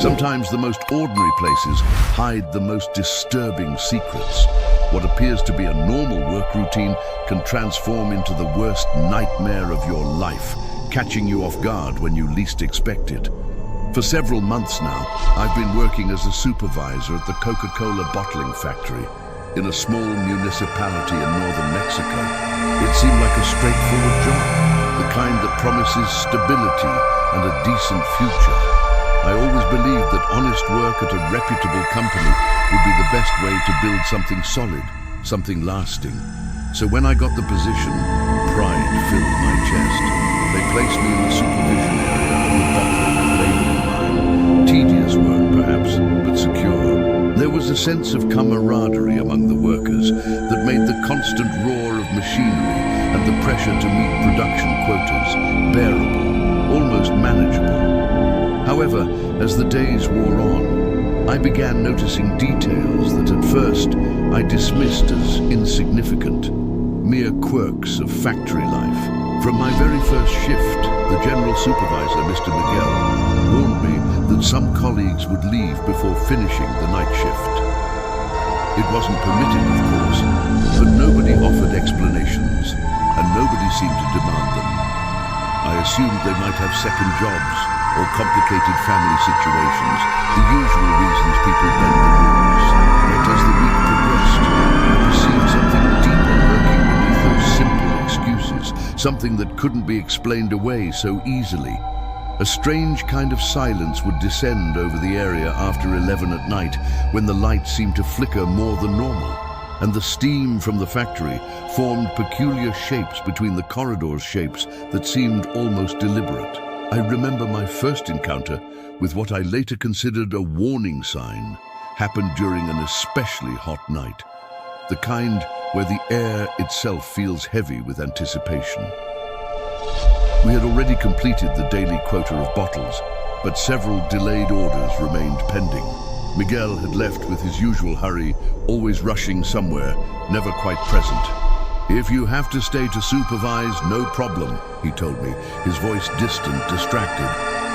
Sometimes the most ordinary places hide the most disturbing secrets. What appears to be a normal work routine can transform into the worst nightmare of your life, catching you off guard when you least expect it. For several months now, I've been working as a supervisor at the Coca-Cola bottling factory in a small municipality in northern Mexico. It seemed like a straightforward job, the kind that promises stability and a decent future. I always believed that honest work at a reputable company would be the best way to build something solid, something lasting. So when I got the position, pride filled my chest. They placed me in the supervision area of the bottling and labeling line. Tedious work, perhaps, but secure. There was a sense of camaraderie among the workers that made the constant roar of machinery and the pressure to meet production quotas bearable, almost manageable. However, as the days wore on, I began noticing details that at first I dismissed as insignificant, mere quirks of factory life. From my very first shift, the general supervisor, Mr. Miguel, warned me that some colleagues would leave before finishing the night shift. It wasn't permitted, of course, but nobody offered explanations, and nobody seemed to demand them. I assumed they might have second jobs or complicated family situations, the usual reasons people bend the rules. Yet as the week progressed, I perceived something deeper lurking beneath those simple excuses, something that couldn't be explained away so easily. A strange kind of silence would descend over the area after 11 at night, when the lights seemed to flicker more than normal, and the steam from the factory formed peculiar shapes between the corridor's shapes that seemed almost deliberate. I remember my first encounter with what I later considered a warning sign happened during an especially hot night, the kind where the air itself feels heavy with anticipation. We had already completed the daily quota of bottles, but several delayed orders remained pending. Miguel had left with his usual hurry, always rushing somewhere, never quite present. "If you have to stay to supervise, no problem," he told me, his voice distant, distracted.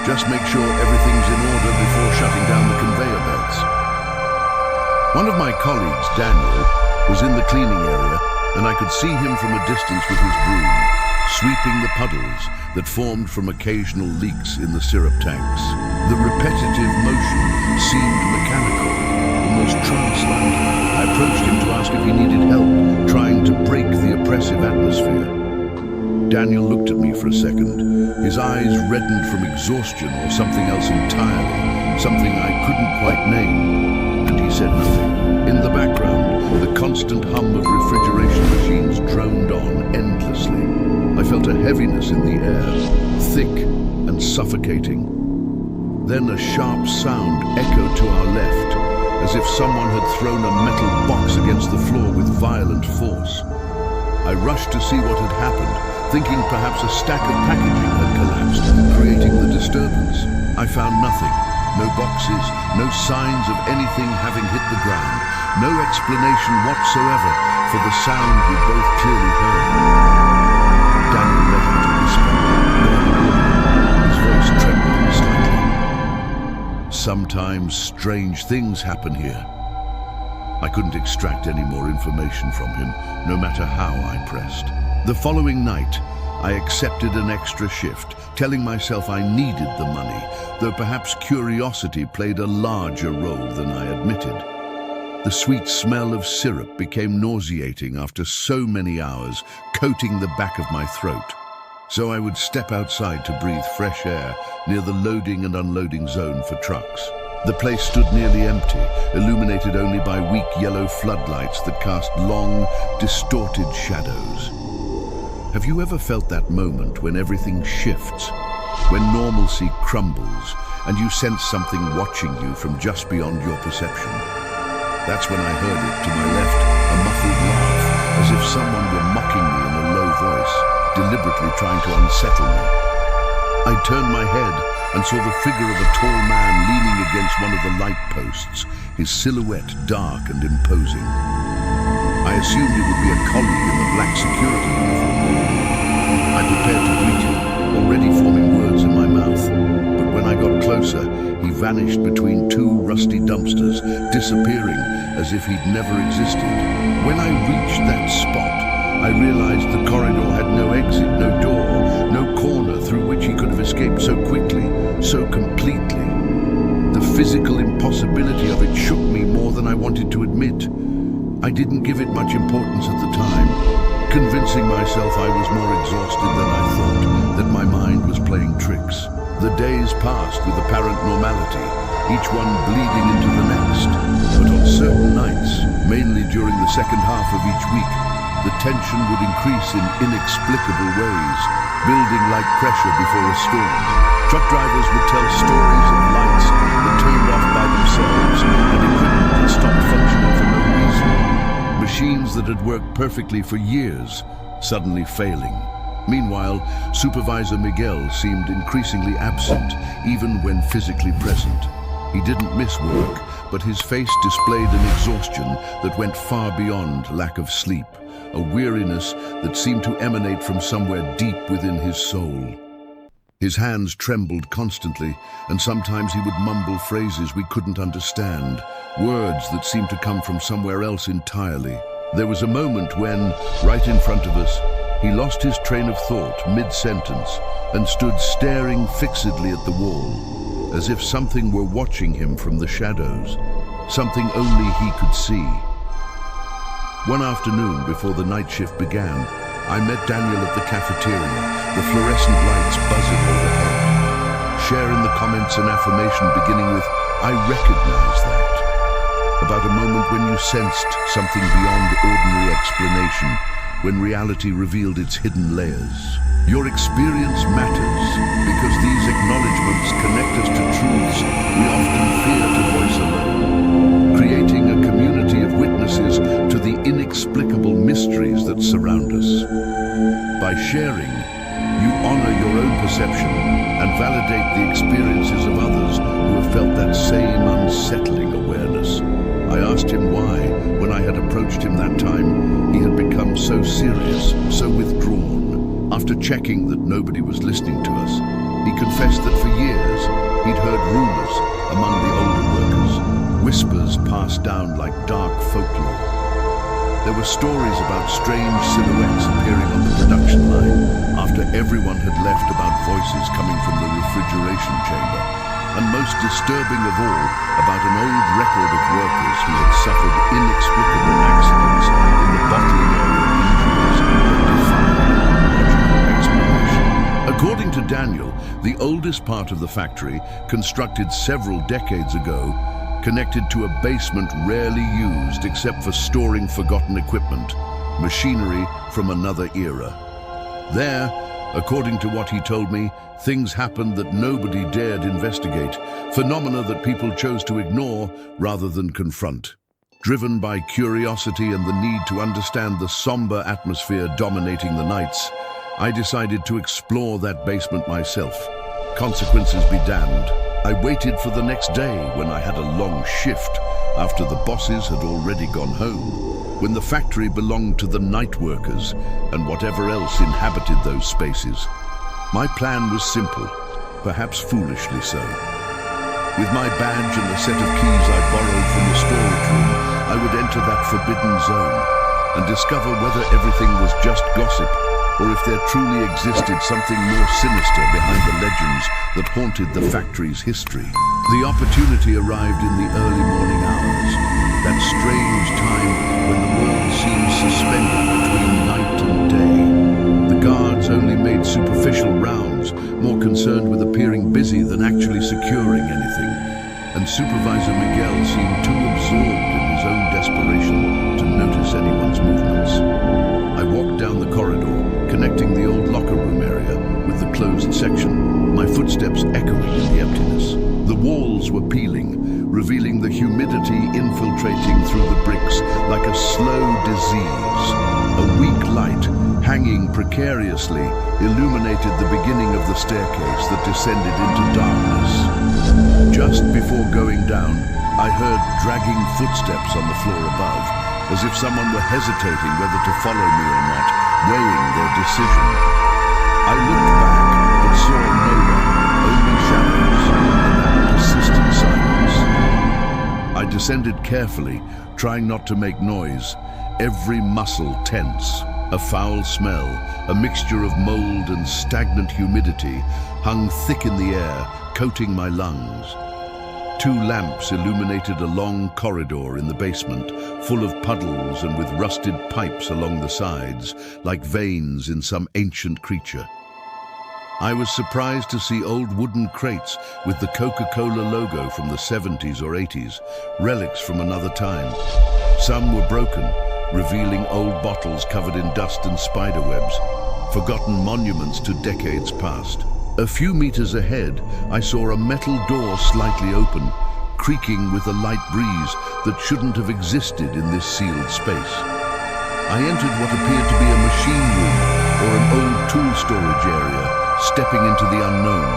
"Just make sure everything's in order before shutting down the conveyor belts." One of my colleagues, Daniel, was in the cleaning area, and I could see him from a distance with his broom, sweeping the puddles that formed from occasional leaks in the syrup tanks. The repetitive motion seemed mechanical, almost trance-like. I approached him to ask if he needed help, trying to break the oppressive atmosphere. Daniel looked at me for a second, his eyes reddened from exhaustion or something else entirely, something I couldn't quite name, and he said nothing. In the background, the constant hum of refrigeration machines droned on endlessly. I felt a heaviness in the air, thick and suffocating. Then a sharp sound echoed to our left, as if someone had thrown a metal box against the floor with violent force. I rushed to see what had happened, thinking perhaps a stack of packaging had collapsed, creating the disturbance. I found nothing, no boxes, no signs of anything having hit the ground, no explanation whatsoever for the sound we both clearly heard. Daniel led him to whisper, his voice trembling slightly. "Sometimes strange things happen here." I couldn't extract any more information from him, no matter how I pressed. The following night, I accepted an extra shift, telling myself I needed the money, though perhaps curiosity played a larger role than I admitted. The sweet smell of syrup became nauseating after so many hours, coating the back of my throat. So I would step outside to breathe fresh air near the loading and unloading zone for trucks. The place stood nearly empty, illuminated only by weak yellow floodlights that cast long, distorted shadows. Have you ever felt that moment when everything shifts, when normalcy crumbles, and you sense something watching you from just beyond your perception? That's when I heard it, to my left, a muffled laugh, as if someone were mocking me in a low voice, deliberately trying to unsettle me. I turned my head and saw the figure of a tall man leaning against one of the light posts, his silhouette dark and imposing. I assumed it would be a colleague in the black security uniform. I prepared to greet him, already forming words in my mouth, but when I got closer, he vanished between two rusty dumpsters, disappearing as if he'd never existed. When I reached that spot, I realized the corridor had no exit, no door, no corner through which he could have escaped so quickly, so completely. The physical impossibility of it shook me more than I wanted to admit. I didn't give it much importance at the time, convincing myself I was more exhausted than I thought, that my mind was playing tricks. The days passed with apparent normality, each one bleeding into the next. But on certain nights, mainly during the second half of each week, the tension would increase in inexplicable ways, building like pressure before a storm. Truck drivers would tell stories of lights that turned off by themselves and equipment that stopped functioning for no reason. Machines that had worked perfectly for years, suddenly failing. Meanwhile, Supervisor Miguel seemed increasingly absent, even when physically present. He didn't miss work, but his face displayed an exhaustion that went far beyond lack of sleep, a weariness that seemed to emanate from somewhere deep within his soul. His hands trembled constantly, and sometimes he would mumble phrases we couldn't understand, words that seemed to come from somewhere else entirely. There was a moment when, right in front of us, he lost his train of thought mid-sentence and stood staring fixedly at the wall, as if something were watching him from the shadows, something only he could see. One afternoon before the night shift began, I met Daniel at the cafeteria, the fluorescent lights buzzing overhead, sharing the comments and affirmation beginning with, "I recognize that." About a moment when you sensed something beyond ordinary explanation, when reality revealed its hidden layers. Your experience matters because these acknowledgements connect us to truths we often fear to voice alone, creating a community of witnesses to the inexplicable mysteries that surround us. By sharing, you honor your own perception and validate the experiences of others who have felt that same unsettling awareness. I asked him why, when I had approached him that time, he had become so serious, so withdrawn. After checking that nobody was listening to us, he confessed that for years he'd heard rumors among the older workers, whispers passed down like dark folklore. There were stories about strange silhouettes appearing on the production line after everyone had left, about voices coming from the refrigeration chamber, and most disturbing of all, about an old record of workers who had suffered inexplicable accidents in the bottling area, injuries that defied logical explanation. According to Daniel, the oldest part of the factory, constructed several decades ago, connected to a basement rarely used except for storing forgotten equipment, machinery from another era. There, according to what he told me, things happened that nobody dared investigate, phenomena that people chose to ignore rather than confront. Driven by curiosity and the need to understand the somber atmosphere dominating the nights, I decided to explore that basement myself. Consequences be damned. I waited for the next day when I had a long shift after the bosses had already gone home, when the factory belonged to the night workers and whatever else inhabited those spaces. My plan was simple, perhaps foolishly so. With my badge and a set of keys I borrowed from the storage room, I would enter that forbidden zone and discover whether everything was just gossip or if there truly existed something more sinister behind the legends that haunted the factory's history. The opportunity arrived in the early morning hours, that strange time when the world seems suspended between night and day. The guards only made superficial rounds, more concerned with appearing busy than actually securing anything, and Supervisor Miguel seemed too absorbed in his own desperation to notice anyone's movements. I walked down the corridor, connecting the old locker room area with the closed section, my footsteps echoing in the emptiness. The walls were peeling, revealing the humidity infiltrating through the bricks like a slow disease. A weak light, hanging precariously, illuminated the beginning of the staircase that descended into darkness. Just before going down, I heard dragging footsteps on the floor above, as if someone were hesitating whether to follow me or not, weighing their decision. I looked back, but saw no one, only shadows, and that persistent descended carefully, trying not to make noise, every muscle tense. A foul smell, a mixture of mold and stagnant humidity, hung thick in the air, coating my lungs. 2 lamps illuminated a long corridor in the basement, full of puddles and with rusted pipes along the sides, like veins in some ancient creature. I was surprised to see old wooden crates with the Coca-Cola logo from the 70s or 80s, relics from another time. Some were broken, revealing old bottles covered in dust and spiderwebs, forgotten monuments to decades past. A few meters ahead, I saw a metal door slightly open, creaking with a light breeze that shouldn't have existed in this sealed space. I entered what appeared to be a machine room or an old tool storage area, stepping into the unknown.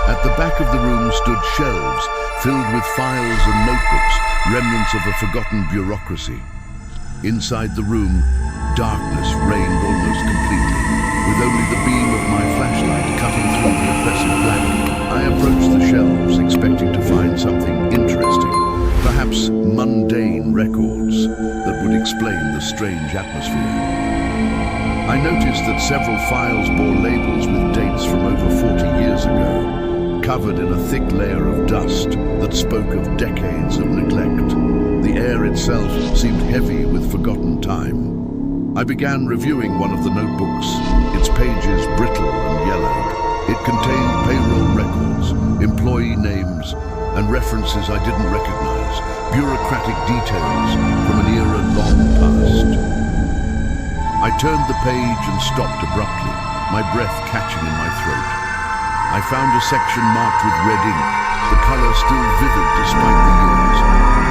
At the back of the room stood shelves filled with files and notebooks, remnants of a forgotten bureaucracy. Inside the room, darkness reigned almost completely, with only the beam of my flashlight cutting through the oppressive blanket. I approached the shelves, expecting to find something interesting, perhaps mundane records that would explain the strange atmosphere. I noticed that several files bore labels with dates from over 40 years ago, covered in a thick layer of dust that spoke of decades of neglect. The air itself seemed heavy with forgotten time. I began reviewing one of the notebooks, its pages brittle and yellowed. It contained payroll records, employee names, and references I didn't recognize, bureaucratic details from an era long past. I turned the page and stopped abruptly, my breath catching in my throat. I found a section marked with red ink, the color still vivid despite the years,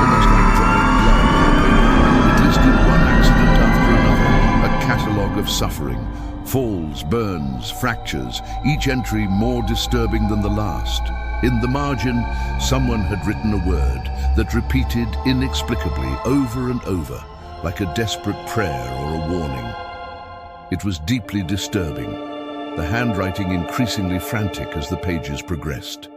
almost like dried blood on paper. It listed one accident after another, a catalogue of suffering, falls, burns, fractures, each entry more disturbing than the last. In the margin, someone had written a word that repeated inexplicably over and over, like a desperate prayer or a warning. It was deeply disturbing, the handwriting increasingly frantic as the pages progressed.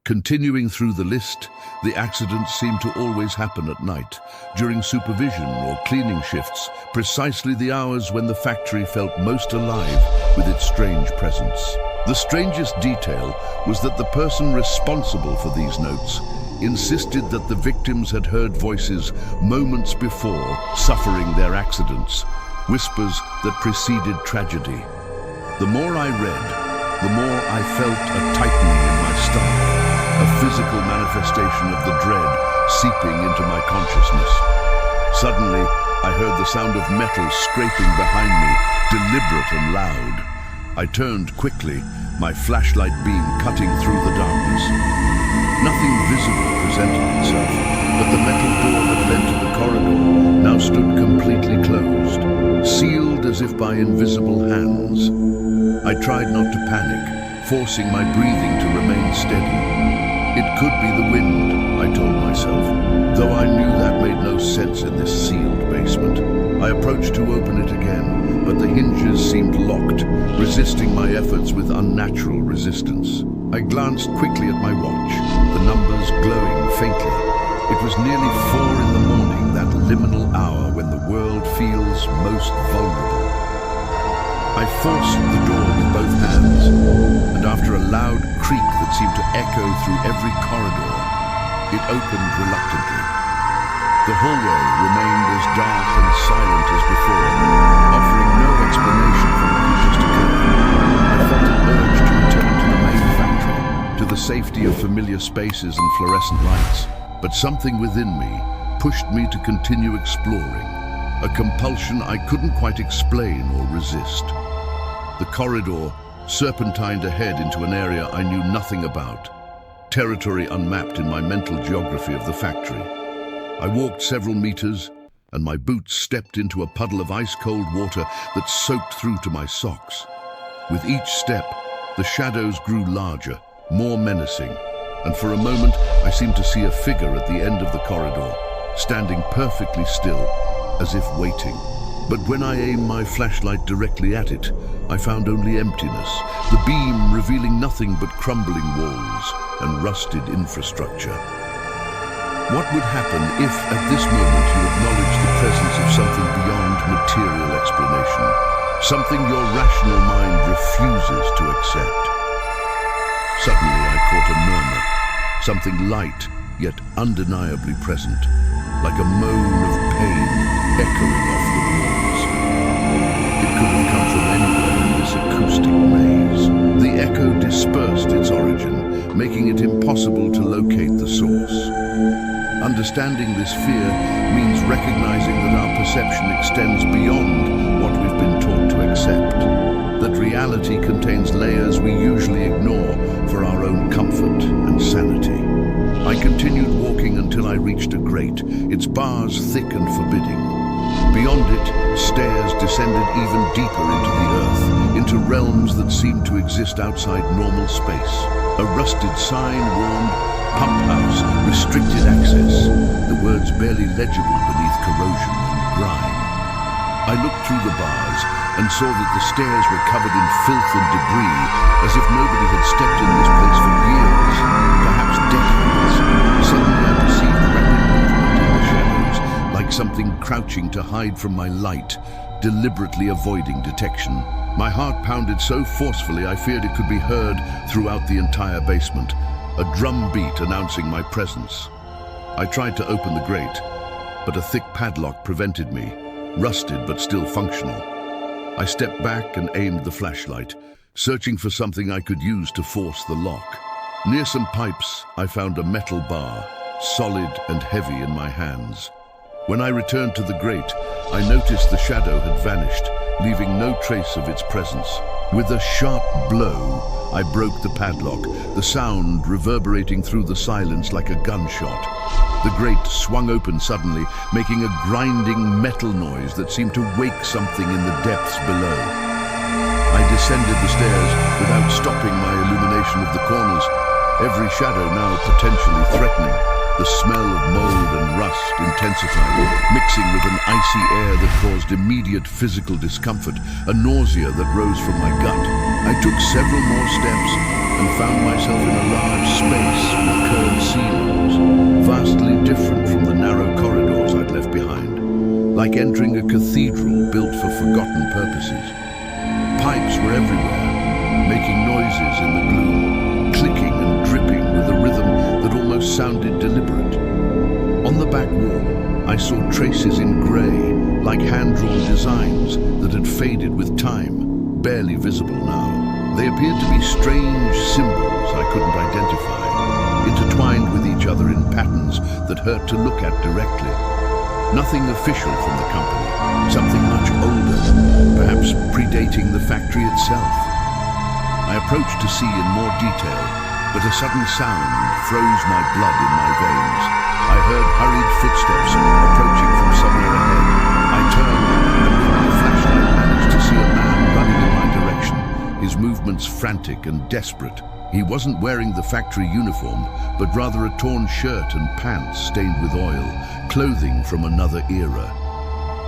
Continuing through the list, the accidents seemed to always happen at night, during supervision or cleaning shifts, precisely the hours when the factory felt most alive with its strange presence. The strangest detail was that the person responsible for these notes insisted that the victims had heard voices moments before suffering their accidents, whispers that preceded tragedy. The more I read, the more I felt a tightening in my stomach, a physical manifestation of the dread seeping into my consciousness. Suddenly, I heard the sound of metal scraping behind me, deliberate and loud. I turned quickly, my flashlight beam cutting through the darkness. Nothing visible presented itself, but the metal door that led to the corridor now stood completely closed, sealed as if by invisible hands. I tried not to panic, forcing my breathing to remain steady. It could be the wind, I told myself, though I knew that made no sense in this sealed basement. I approached to open it again, but the hinges seemed locked, resisting my efforts with unnatural resistance. I glanced quickly at my watch, the numbers glowing faintly. It was nearly 4 in the morning, that liminal hour when the world feels most vulnerable. I forced the door with both hands, and after a loud creak that seemed to echo through every corridor, it opened reluctantly. The hallway remained as dark and silent as before, offering no explanation for what had just occurred. I felt an urge to return to the main factory, to the safety of familiar spaces and fluorescent lights, but something within me pushed me to continue exploring, a compulsion I couldn't quite explain or resist. The corridor serpentined ahead into an area I knew nothing about, territory unmapped in my mental geography of the factory. I walked several meters, and my boots stepped into a puddle of ice-cold water that soaked through to my socks. With each step, the shadows grew larger, more menacing, and for a moment I seemed to see a figure at the end of the corridor, standing perfectly still, as if waiting. But when I aimed my flashlight directly at it, I found only emptiness, the beam revealing nothing but crumbling walls and rusted infrastructure. What would happen if, at this moment, you acknowledged the presence of something beyond material explanation, something your rational mind refuses to accept? Suddenly, I caught a murmur, something light, yet undeniably present, like a moan of pain echoing off the walls. It could have come from anywhere in this acoustic maze. The echo dispersed its origin, making it impossible to locate the source. Understanding this fear means recognizing that our perception extends beyond what we've been taught to accept, that reality contains layers we usually ignore for our own comfort and sanity. I continued walking until I reached a grate, its bars thick and forbidding. Beyond it, stairs descended even deeper into the earth, into realms that seemed to exist outside normal space. A rusted sign warned, "Pump house, restricted access," the words barely legible beneath corrosion and grime. I looked through the bars and saw that the stairs were covered in filth and debris, as if nobody had stepped in this place for years, perhaps decades. Suddenly I perceived rapid movement in the shadows, like something crouching to hide from my light, deliberately avoiding detection. My heart pounded so forcefully I feared it could be heard throughout the entire basement, a drum beat announcing my presence. I tried to open the grate, but a thick padlock prevented me, rusted but still functional. I stepped back and aimed the flashlight, searching for something I could use to force the lock. Near some pipes, I found a metal bar, solid and heavy in my hands. When I returned to the grate, I noticed the shadow had vanished, leaving no trace of its presence. With a sharp blow, I broke the padlock, the sound reverberating through the silence like a gunshot. The grate swung open suddenly, making a grinding metal noise that seemed to wake something in the depths below. I descended the stairs without stopping my illumination of the corners, every shadow now potentially threatening. The smell of mold and rust intensified, mixing with an icy air that caused immediate physical discomfort, a nausea that rose from my gut. I took several more steps and found myself in a large space with curved ceilings, vastly different from the narrow corridors I'd left behind, like entering a cathedral built for forgotten purposes. Pipes were everywhere, making noises in the gloom, clicking and dripping with a rhythm that almost sounded deliberate. On the back wall, I saw traces in grey, like hand-drawn designs that had faded with time, barely visible now. They appeared to be strange symbols I couldn't identify, intertwined with each other in patterns that hurt to look at directly. Nothing official from the company, something much older, perhaps predating the factory itself. I approached to see in more detail, but a sudden sound froze my blood in my veins. I heard hurried footsteps approaching from somewhere ahead. I turned and with my flashlight managed to see a man running in my direction, his movements frantic and desperate. He wasn't wearing the factory uniform, but rather a torn shirt and pants stained with oil, clothing from another era.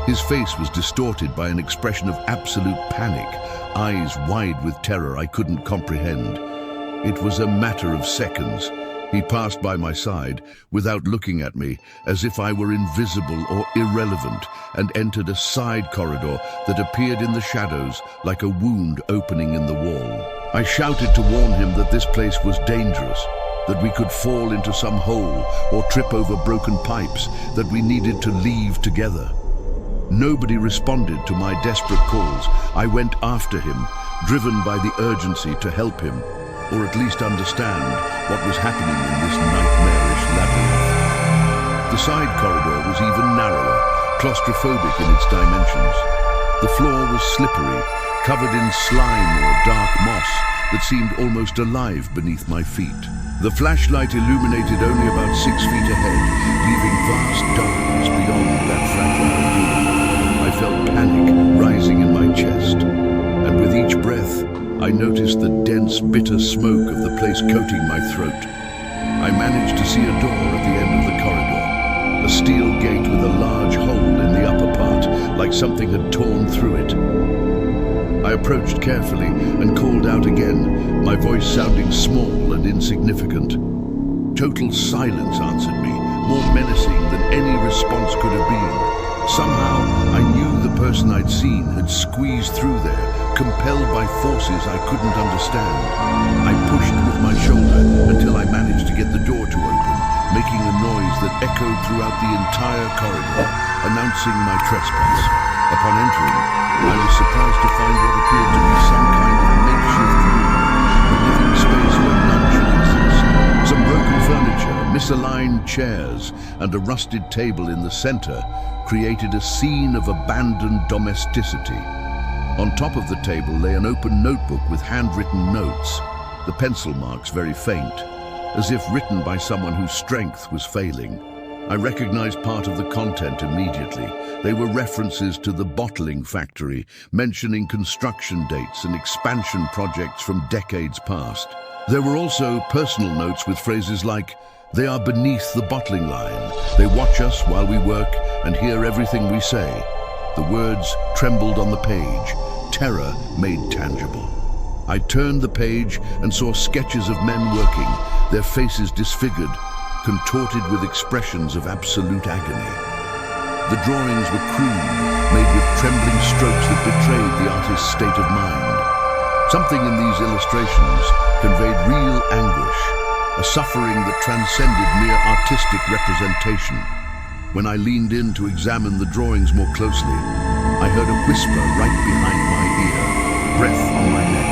His face was distorted by an expression of absolute panic, eyes wide with terror I couldn't comprehend. It was a matter of seconds. He passed by my side without looking at me, as if I were invisible or irrelevant, and entered a side corridor that appeared in the shadows like a wound opening in the wall. I shouted to warn him that this place was dangerous, that we could fall into some hole or trip over broken pipes, that we needed to leave together. Nobody responded to my desperate calls. I went after him, driven by the urgency to help him, or at least understand what was happening in this nightmarish labyrinth. The side corridor was even narrower, claustrophobic in its dimensions. The floor was slippery, covered in slime or dark moss that seemed almost alive beneath my feet. The flashlight illuminated only about 6 feet ahead, leaving vast darkness beyond that fragile room. I felt panic rising in my chest, and with each breath, I noticed the dense, bitter smoke of the place coating my throat. I managed to see a door at the end of the corridor, a steel gate with a large hole in the upper part, like something had torn through it. I approached carefully and called out again, my voice sounding small and insignificant. Total silence answered me, more menacing than any response could have been. Somehow, I knew the person I'd seen had squeezed through there, compelled by forces I couldn't understand. I pushed with my shoulder until I managed to get the door to open, making a noise that echoed throughout the entire corridor, announcing my trespass. Upon entering, I was surprised to find what appeared to be some kind of makeshift room, a living space where none should exist. Some broken furniture, misaligned chairs, and a rusted table in the center created a scene of abandoned domesticity. On top of the table lay an open notebook with handwritten notes, the pencil marks very faint, as if written by someone whose strength was failing. I recognized part of the content immediately. They were references to the bottling factory, mentioning construction dates and expansion projects from decades past. There were also personal notes with phrases like, "They are beneath the bottling line. They watch us while we work and hear everything we say." The words trembled on the page, terror made tangible. I turned the page and saw sketches of men working, their faces disfigured, contorted with expressions of absolute agony. The drawings were crude, made with trembling strokes that betrayed the artist's state of mind. Something in these illustrations conveyed real anguish, a suffering that transcended mere artistic representation. When I leaned in to examine the drawings more closely, I heard a whisper right behind my ear, breath on my neck.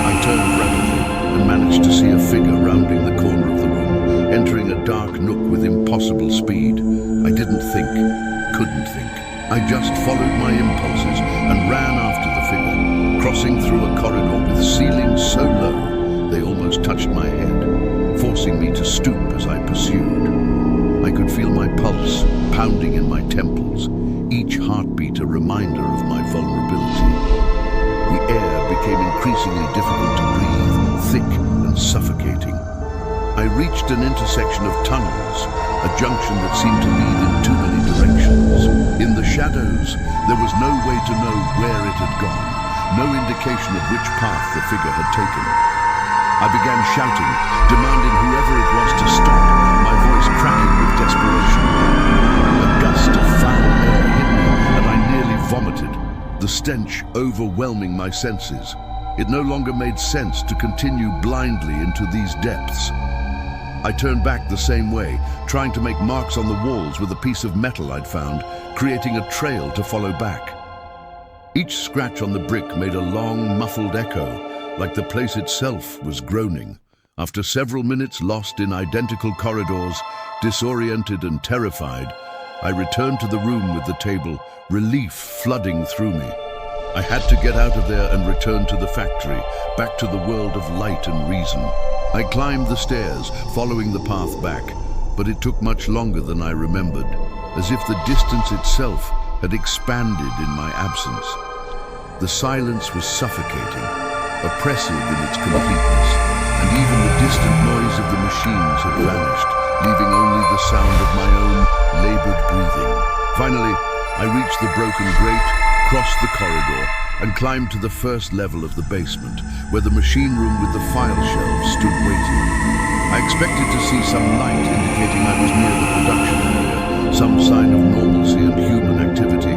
I turned rapidly and managed to see a figure rounding the corner of the room, entering a dark nook with impossible speed. I didn't think, couldn't think. I just followed my impulses and ran after the figure, crossing through a corridor with ceilings so low they almost touched my head, forcing me to stoop as I pursued. I could feel my pulse pounding in my temples, each heartbeat a reminder of my vulnerability. The air became increasingly difficult to breathe, thick and suffocating. I reached an intersection of tunnels, a junction that seemed to lead in too many directions. In the shadows, there was no way to know where it had gone, no indication of which path the figure had taken. I began shouting, demanding whoever it was to stop, my voice cracking with desperation. A gust of foul air hit me, and I nearly vomited, the stench overwhelming my senses. It no longer made sense to continue blindly into these depths. I turned back the same way, trying to make marks on the walls with a piece of metal I'd found, creating a trail to follow back. Each scratch on the brick made a long, muffled echo, like the place itself was groaning. After several minutes lost in identical corridors, disoriented and terrified, I returned to the room with the table, relief flooding through me. I had to get out of there and return to the factory, back to the world of light and reason. I climbed the stairs, following the path back, but it took much longer than I remembered, as if the distance itself had expanded in my absence. The silence was suffocating, oppressive in its completeness, and even the distant noise of the machines had vanished, leaving only the sound of my own labored breathing. Finally, I reached the broken grate, crossed the corridor, and climbed to the first level of the basement, where the machine room with the file shelves stood waiting. I expected to see some light indicating I was near the production area, some sign of normalcy and human activity,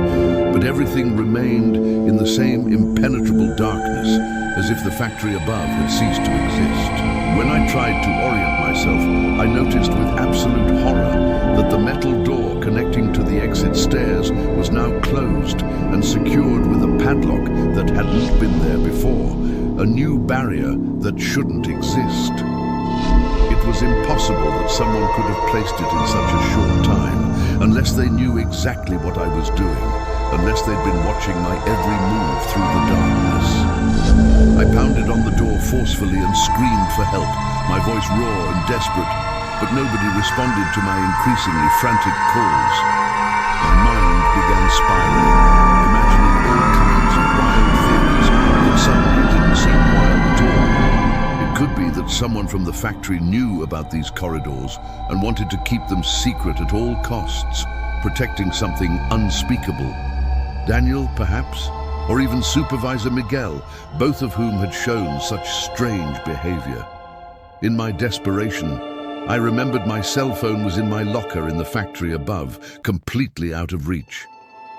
but everything remained in the same impenetrable darkness, as if the factory above had ceased to exist. When I tried to orient myself, I noticed with absolute horror that the metal door connecting to the exit stairs was now closed and secured with a padlock that hadn't been there before, a new barrier that shouldn't exist. It was impossible that someone could have placed it in such a short time, unless they knew exactly what I was doing, unless they'd been watching my every move through the darkness. I pounded on the door forcefully and screamed for help, my voice raw and desperate, but nobody responded to my increasingly frantic calls. My mind began spiraling, imagining all kinds of wild things that suddenly didn't seem wild at all. It could be that someone from the factory knew about these corridors and wanted to keep them secret at all costs, protecting something unspeakable. Daniel, perhaps? Or even Supervisor Miguel, both of whom had shown such strange behavior. In my desperation, I remembered my cell phone was in my locker in the factory above, completely out of reach.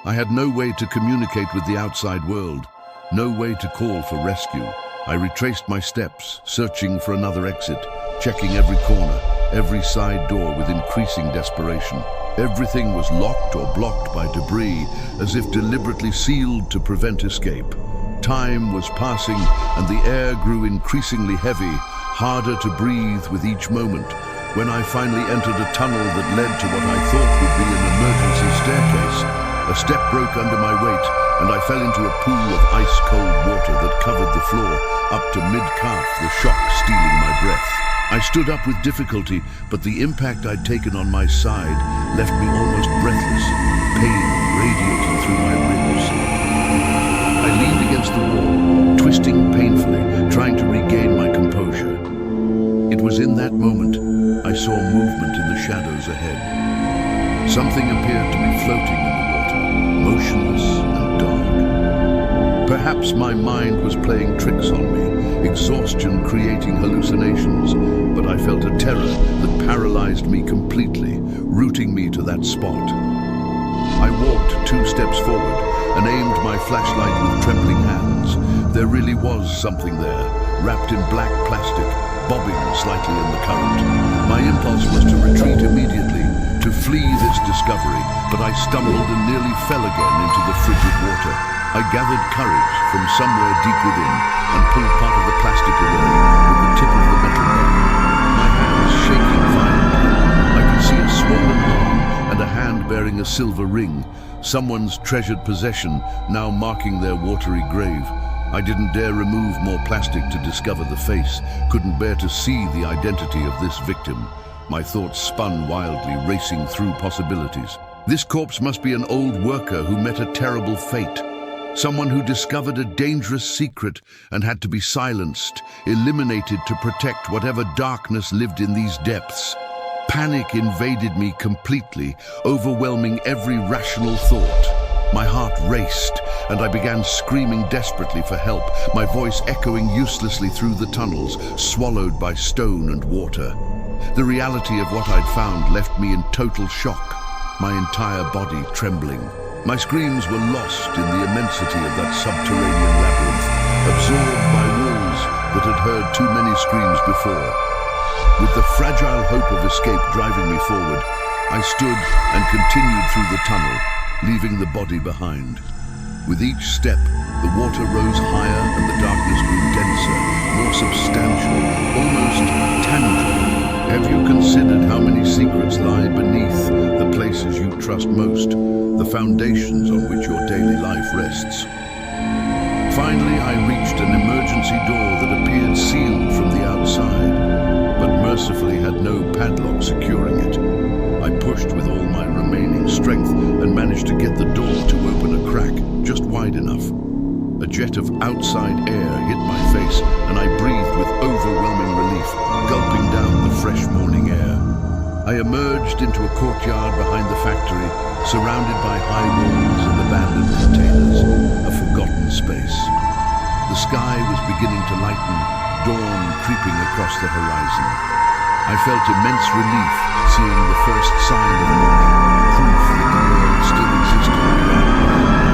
I had no way to communicate with the outside world, no way to call for rescue. I retraced my steps, searching for another exit, checking every corner, every side door with increasing desperation. Everything was locked or blocked by debris, as if deliberately sealed to prevent escape. Time was passing, and the air grew increasingly heavy, harder to breathe with each moment. When I finally entered a tunnel that led to what I thought would be an emergency staircase, a step broke under my weight, and I fell into a pool of ice-cold water that covered the floor, up to mid-calf, the shock stealing my breath. I stood up with difficulty, but the impact I'd taken on my side left me almost breathless, pain radiating through my ribs. I leaned against the wall, twisting painfully, trying to regain my composure. It was in that moment I saw movement in the shadows ahead. Something appeared to be floating in the water, motionless and dark. Perhaps my mind was playing tricks on me, exhaustion creating hallucinations, but I felt a terror that paralyzed me completely, rooting me to that spot. I walked 2 steps forward and aimed my flashlight with trembling hands. There really was something there, wrapped in black plastic, bobbing slightly in the current. My impulse was to retreat immediately, to flee this discovery, but I stumbled and nearly fell again into the frigid water. I gathered courage from somewhere deep within and pulled part of the plastic away with the tip of the metal button. My hands shaking violently. I could see a swollen arm and a hand bearing a silver ring, someone's treasured possession now marking their watery grave. I didn't dare remove more plastic to discover the face, couldn't bear to see the identity of this victim. My thoughts spun wildly, racing through possibilities. This corpse must be an old worker who met a terrible fate. Someone who discovered a dangerous secret and had to be silenced, eliminated to protect whatever darkness lived in these depths. Panic invaded me completely, overwhelming every rational thought. My heart raced, and I began screaming desperately for help, my voice echoing uselessly through the tunnels, swallowed by stone and water. The reality of what I'd found left me in total shock, my entire body trembling. My screams were lost in the immensity of that subterranean labyrinth, absorbed by walls that had heard too many screams before. With the fragile hope of escape driving me forward, I stood and continued through the tunnel, leaving the body behind. With each step, the water rose higher and the darkness grew denser, more substantial, almost tangible. Have you considered how many secrets lie beneath the places you trust most, the foundations on which your daily life rests? Finally, I reached an emergency door that appeared sealed from the outside, but mercifully had no padlock securing it. I pushed with all my remaining strength and managed to get the door to open a crack just wide enough. A jet of outside air hit my face and I breathed with overwhelming relief, gulping down the fresh morning air. I emerged into a courtyard behind the factory, surrounded by high walls and abandoned containers, a forgotten space. The sky was beginning to lighten, dawn creeping across the horizon. I felt immense relief seeing the first sign of morning, proof that the world still existed beyond my nightmare.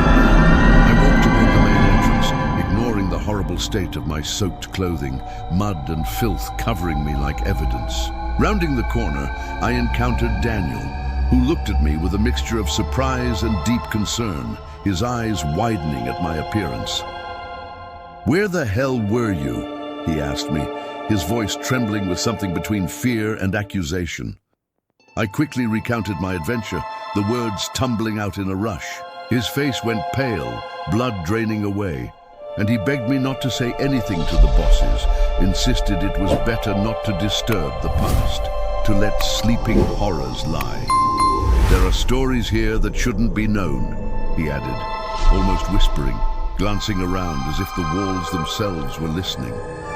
I walked toward the main entrance, ignoring the horrible state of my soaked clothing, mud and filth covering me like evidence. Rounding the corner, I encountered Daniel, who looked at me with a mixture of surprise and deep concern, his eyes widening at my appearance. "Where the hell were you?" he asked me, his voice trembling with something between fear and accusation. I quickly recounted my adventure, the words tumbling out in a rush. His face went pale, blood draining away, and he begged me not to say anything to the bosses, insisted it was better not to disturb the past, to let sleeping horrors lie. "There are stories here that shouldn't be known," he added, almost whispering, glancing around as if the walls themselves were listening.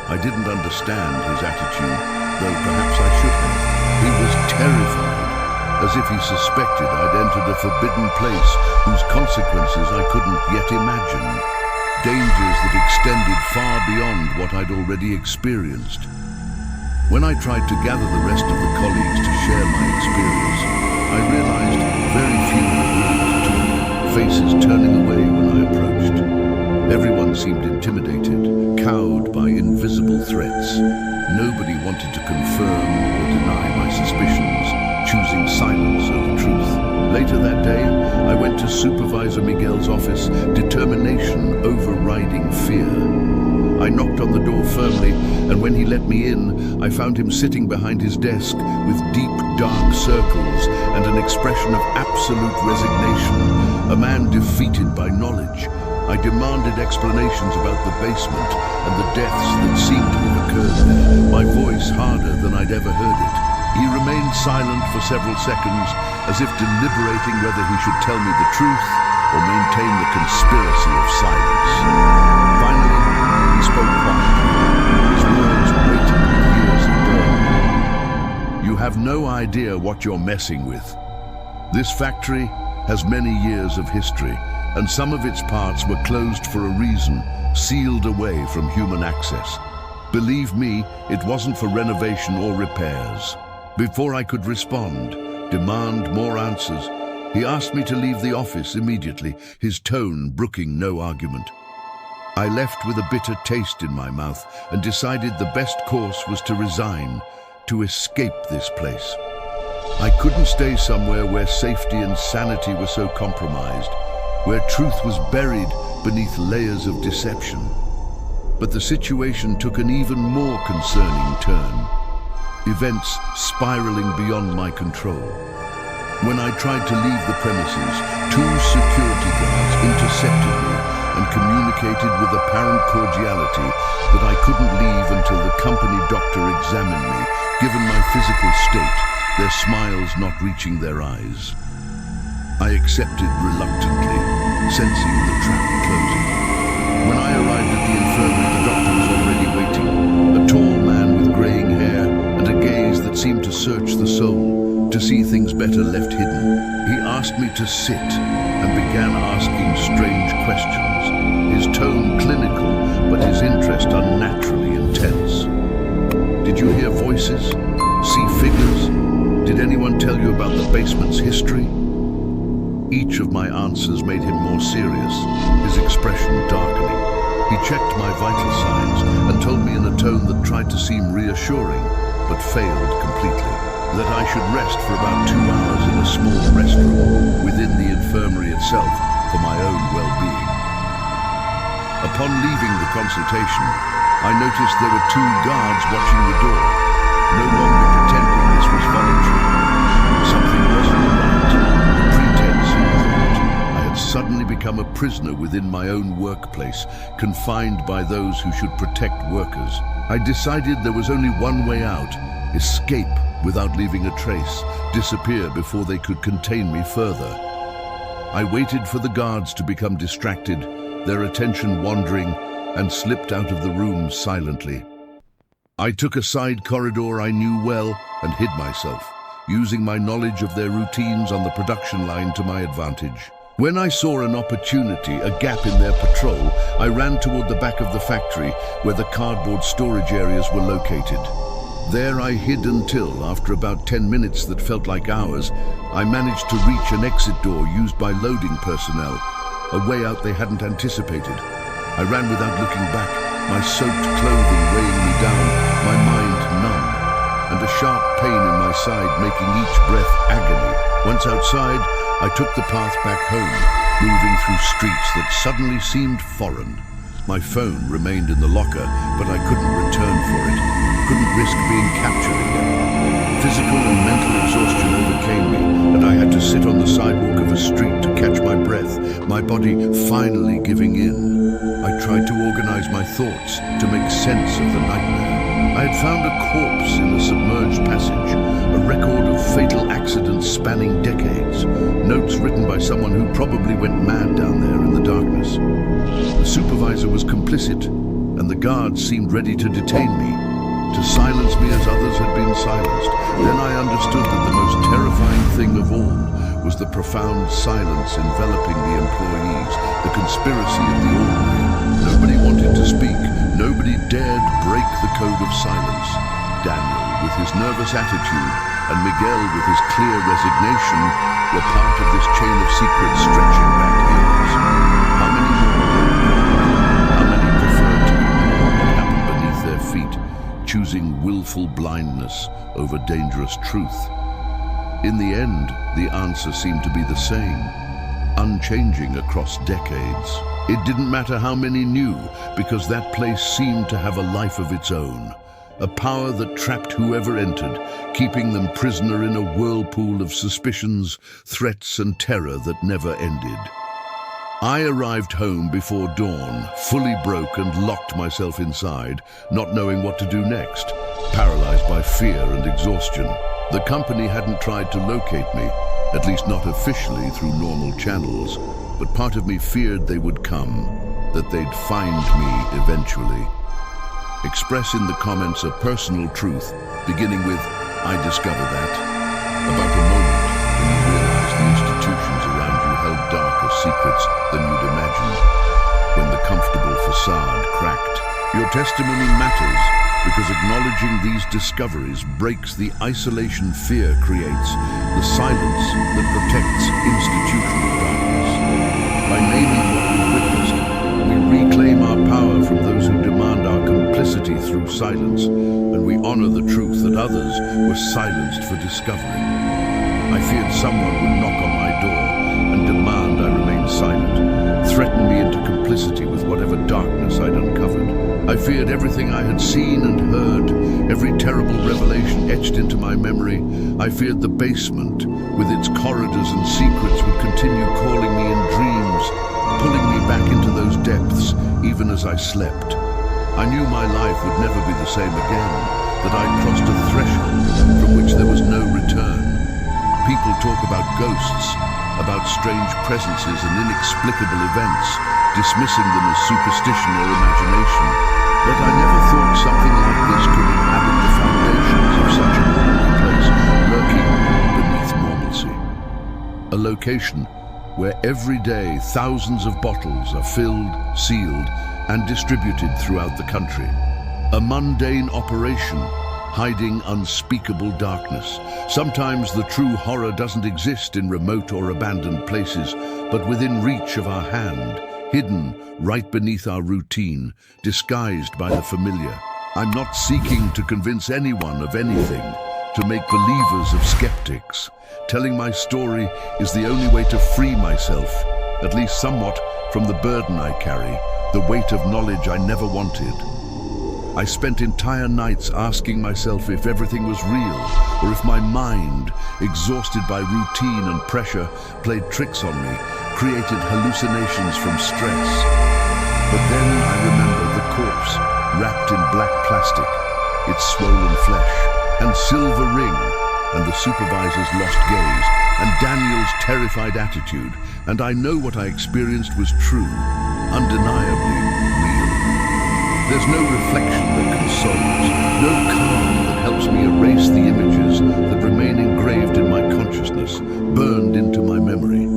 I didn't understand his attitude, though perhaps I should have. He was terrified, as if he suspected I'd entered a forbidden place whose consequences I couldn't yet imagine. Dangers that extended far beyond what I'd already experienced. When I tried to gather the rest of the colleagues to share my experience, I realized very few were willing to talk, faces turning away when I approached. Everyone seemed intimidated, cowed by invisible threats. Nobody wanted to confirm or deny my suspicions, choosing silence over truth. Later that day, I went to Supervisor Miguel's office, determination overriding fear. I knocked on the door firmly, and when he let me in, I found him sitting behind his desk with deep, dark circles and an expression of absolute resignation, a man defeated by knowledge. I demanded explanations about the basement and the deaths that seemed to have occurred there, my voice harder than I'd ever heard it. He remained silent for several seconds, as if deliberating whether he should tell me the truth or maintain the conspiracy of silence. Finally, he spoke quietly, his words weighted with years of burden. You have no idea what you're messing with. This factory has many years of history, and some of its parts were closed for a reason, sealed away from human access. Believe me, it wasn't for renovation or repairs. Before I could respond, demand more answers, he asked me to leave the office immediately, his tone brooking no argument. I left with a bitter taste in my mouth and decided the best course was to resign, to escape this place. I couldn't stay somewhere where safety and sanity were so compromised, where truth was buried beneath layers of deception. But the situation took an even more concerning turn. Events spiraling beyond my control. When I tried to leave the premises, 2 security guards intercepted me and communicated with apparent cordiality that I couldn't leave until the company doctor examined me, given my physical state, their smiles not reaching their eyes. I accepted reluctantly, sensing the trap closing. When I arrived at the infirmary, the doctor was already waiting, a tall man with graying hair and a gaze that seemed to search the soul, to see things better left hidden. He asked me to sit and began asking strange questions, his tone clinical, but his interest unnaturally intense. Did you hear voices? See figures? Did anyone tell you about the basement's history? Each of my answers made him more serious, his expression darkening. He checked my vital signs and told me in a tone that tried to seem reassuring, but failed completely, that I should rest for about 2 hours in a small restroom within the infirmary itself for my own well-being. Upon leaving the consultation, I noticed there were 2 guards watching the door, no longer pretending this was voluntary. Something wasn't right. The pretense in thought. I had suddenly become a prisoner within my own workplace, confined by those who should protect workers. I decided there was only one way out: escape without leaving a trace, disappear before they could contain me further. I waited for the guards to become distracted, their attention wandering, and slipped out of the room silently. I took a side corridor I knew well and hid myself, using my knowledge of their routines on the production line to my advantage. When I saw an opportunity, a gap in their patrol, I ran toward the back of the factory where the cardboard storage areas were located. There I hid until, after about 10 minutes that felt like hours, I managed to reach an exit door used by loading personnel, a way out they hadn't anticipated. I ran without looking back, my soaked clothing weighing me down, my mind numb, and a sharp pain in my side making each breath agony. Once outside, I took the path back home, moving through streets that suddenly seemed foreign. My phone remained in the locker, but I couldn't return for it, couldn't risk being captured again. Physical and mental exhaustion overcame me, and I had to sit on the sidewalk of a street to catch my breath, my body finally giving in. I tried to organize my thoughts, to make sense of the nightmare. I had found a corpse in a submerged passage, a record of fatal accidents spanning decades, notes written by someone who probably went mad down there in the darkness. The supervisor was complicit, and the guards seemed ready to detain me, to silence me as others had been silenced. Then I understood that the most terrifying thing of all was the profound silence enveloping the employees, the conspiracy of the ordinary. Nobody wanted to speak, nobody dared break the code of silence. Daniel with his nervous attitude and Miguel with his clear resignation were part of this chain of secrets stretching back years. How many more were involved? How many preferred to ignore what happened beneath their feet, choosing willful blindness over dangerous truth? In the end, the answer seemed to be the same, unchanging across decades. It didn't matter how many knew, because that place seemed to have a life of its own. A power that trapped whoever entered, keeping them prisoner in a whirlpool of suspicions, threats, and terror that never ended. I arrived home before dawn, fully broke, and locked myself inside, not knowing what to do next, paralyzed by fear and exhaustion. The company hadn't tried to locate me, at least not officially through normal channels, but part of me feared they would come, that they'd find me eventually. Express in the comments a personal truth, beginning with, "I discover that," about a moment when you realize the institutions around you held darker secrets than you'd imagined, when the comfortable facade cracked. Your testimony matters, because acknowledging these discoveries breaks the isolation fear creates, the silence that protects institutional darkness. By naming what we witnessed, we reclaim our power from those who demand our complicity through silence, and we honor the truth that others were silenced for discovering. I feared someone would knock on my door and demand I remain silent, threaten me into complicity with whatever darkness I'd uncovered. I feared everything I had seen and heard, every terrible revelation etched into my memory. I feared the basement, with its corridors and secrets, would continue calling me in dreams, pulling me back into those depths, even as I slept. I knew my life would never be the same again, that I'd crossed a threshold from which there was no return. People talk about ghosts, about strange presences and inexplicable events, dismissing them as superstition or imagination. But I never thought something like this could inhabit the foundations of such an ordinary place, lurking beneath normalcy. A location where every day thousands of bottles are filled, sealed, and distributed throughout the country. A mundane operation, hiding unspeakable darkness. Sometimes the true horror doesn't exist in remote or abandoned places, but within reach of our hand, hidden right beneath our routine, disguised by the familiar. I'm not seeking to convince anyone of anything, to make believers of skeptics. Telling my story is the only way to free myself, at least somewhat, from the burden I carry, the weight of knowledge I never wanted. I spent entire nights asking myself if everything was real, or if my mind, exhausted by routine and pressure, played tricks on me, created hallucinations from stress. But then I remembered the corpse, wrapped in black plastic, its swollen flesh, and silver ring, and the supervisor's lost gaze, and Daniel's terrified attitude, and I know what I experienced was true, undeniably real. There's no reflection that consoles, no calm that helps me erase the images that remain engraved in my consciousness, burned into my memory.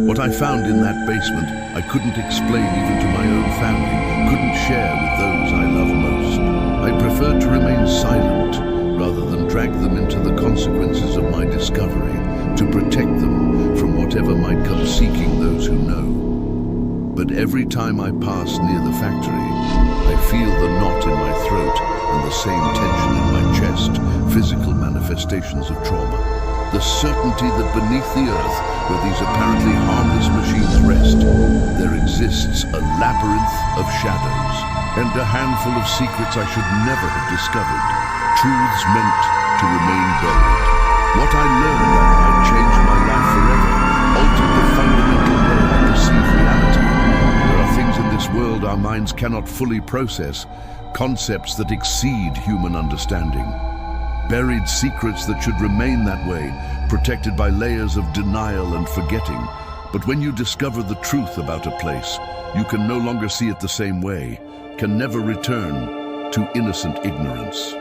What I found in that basement, I couldn't explain even to my own family, couldn't share with those I love most. I preferred to remain silent, rather than drag them into the consequences of my discovery, to protect them from whatever might come seeking those who know. But every time I pass near the factory, I feel the knot in my throat and the same tension in my chest, physical manifestations of trauma. The certainty that beneath the earth, where these apparently harmless machines rest, there exists a labyrinth of shadows, and a handful of secrets I should never have discovered, truths meant to remain buried. What I learned that night changed my life forever, altered the fundamental way I perceive reality. There are things in this world our minds cannot fully process, concepts that exceed human understanding. Buried secrets that should remain that way, protected by layers of denial and forgetting. But when you discover the truth about a place, you can no longer see it the same way, can never return to innocent ignorance.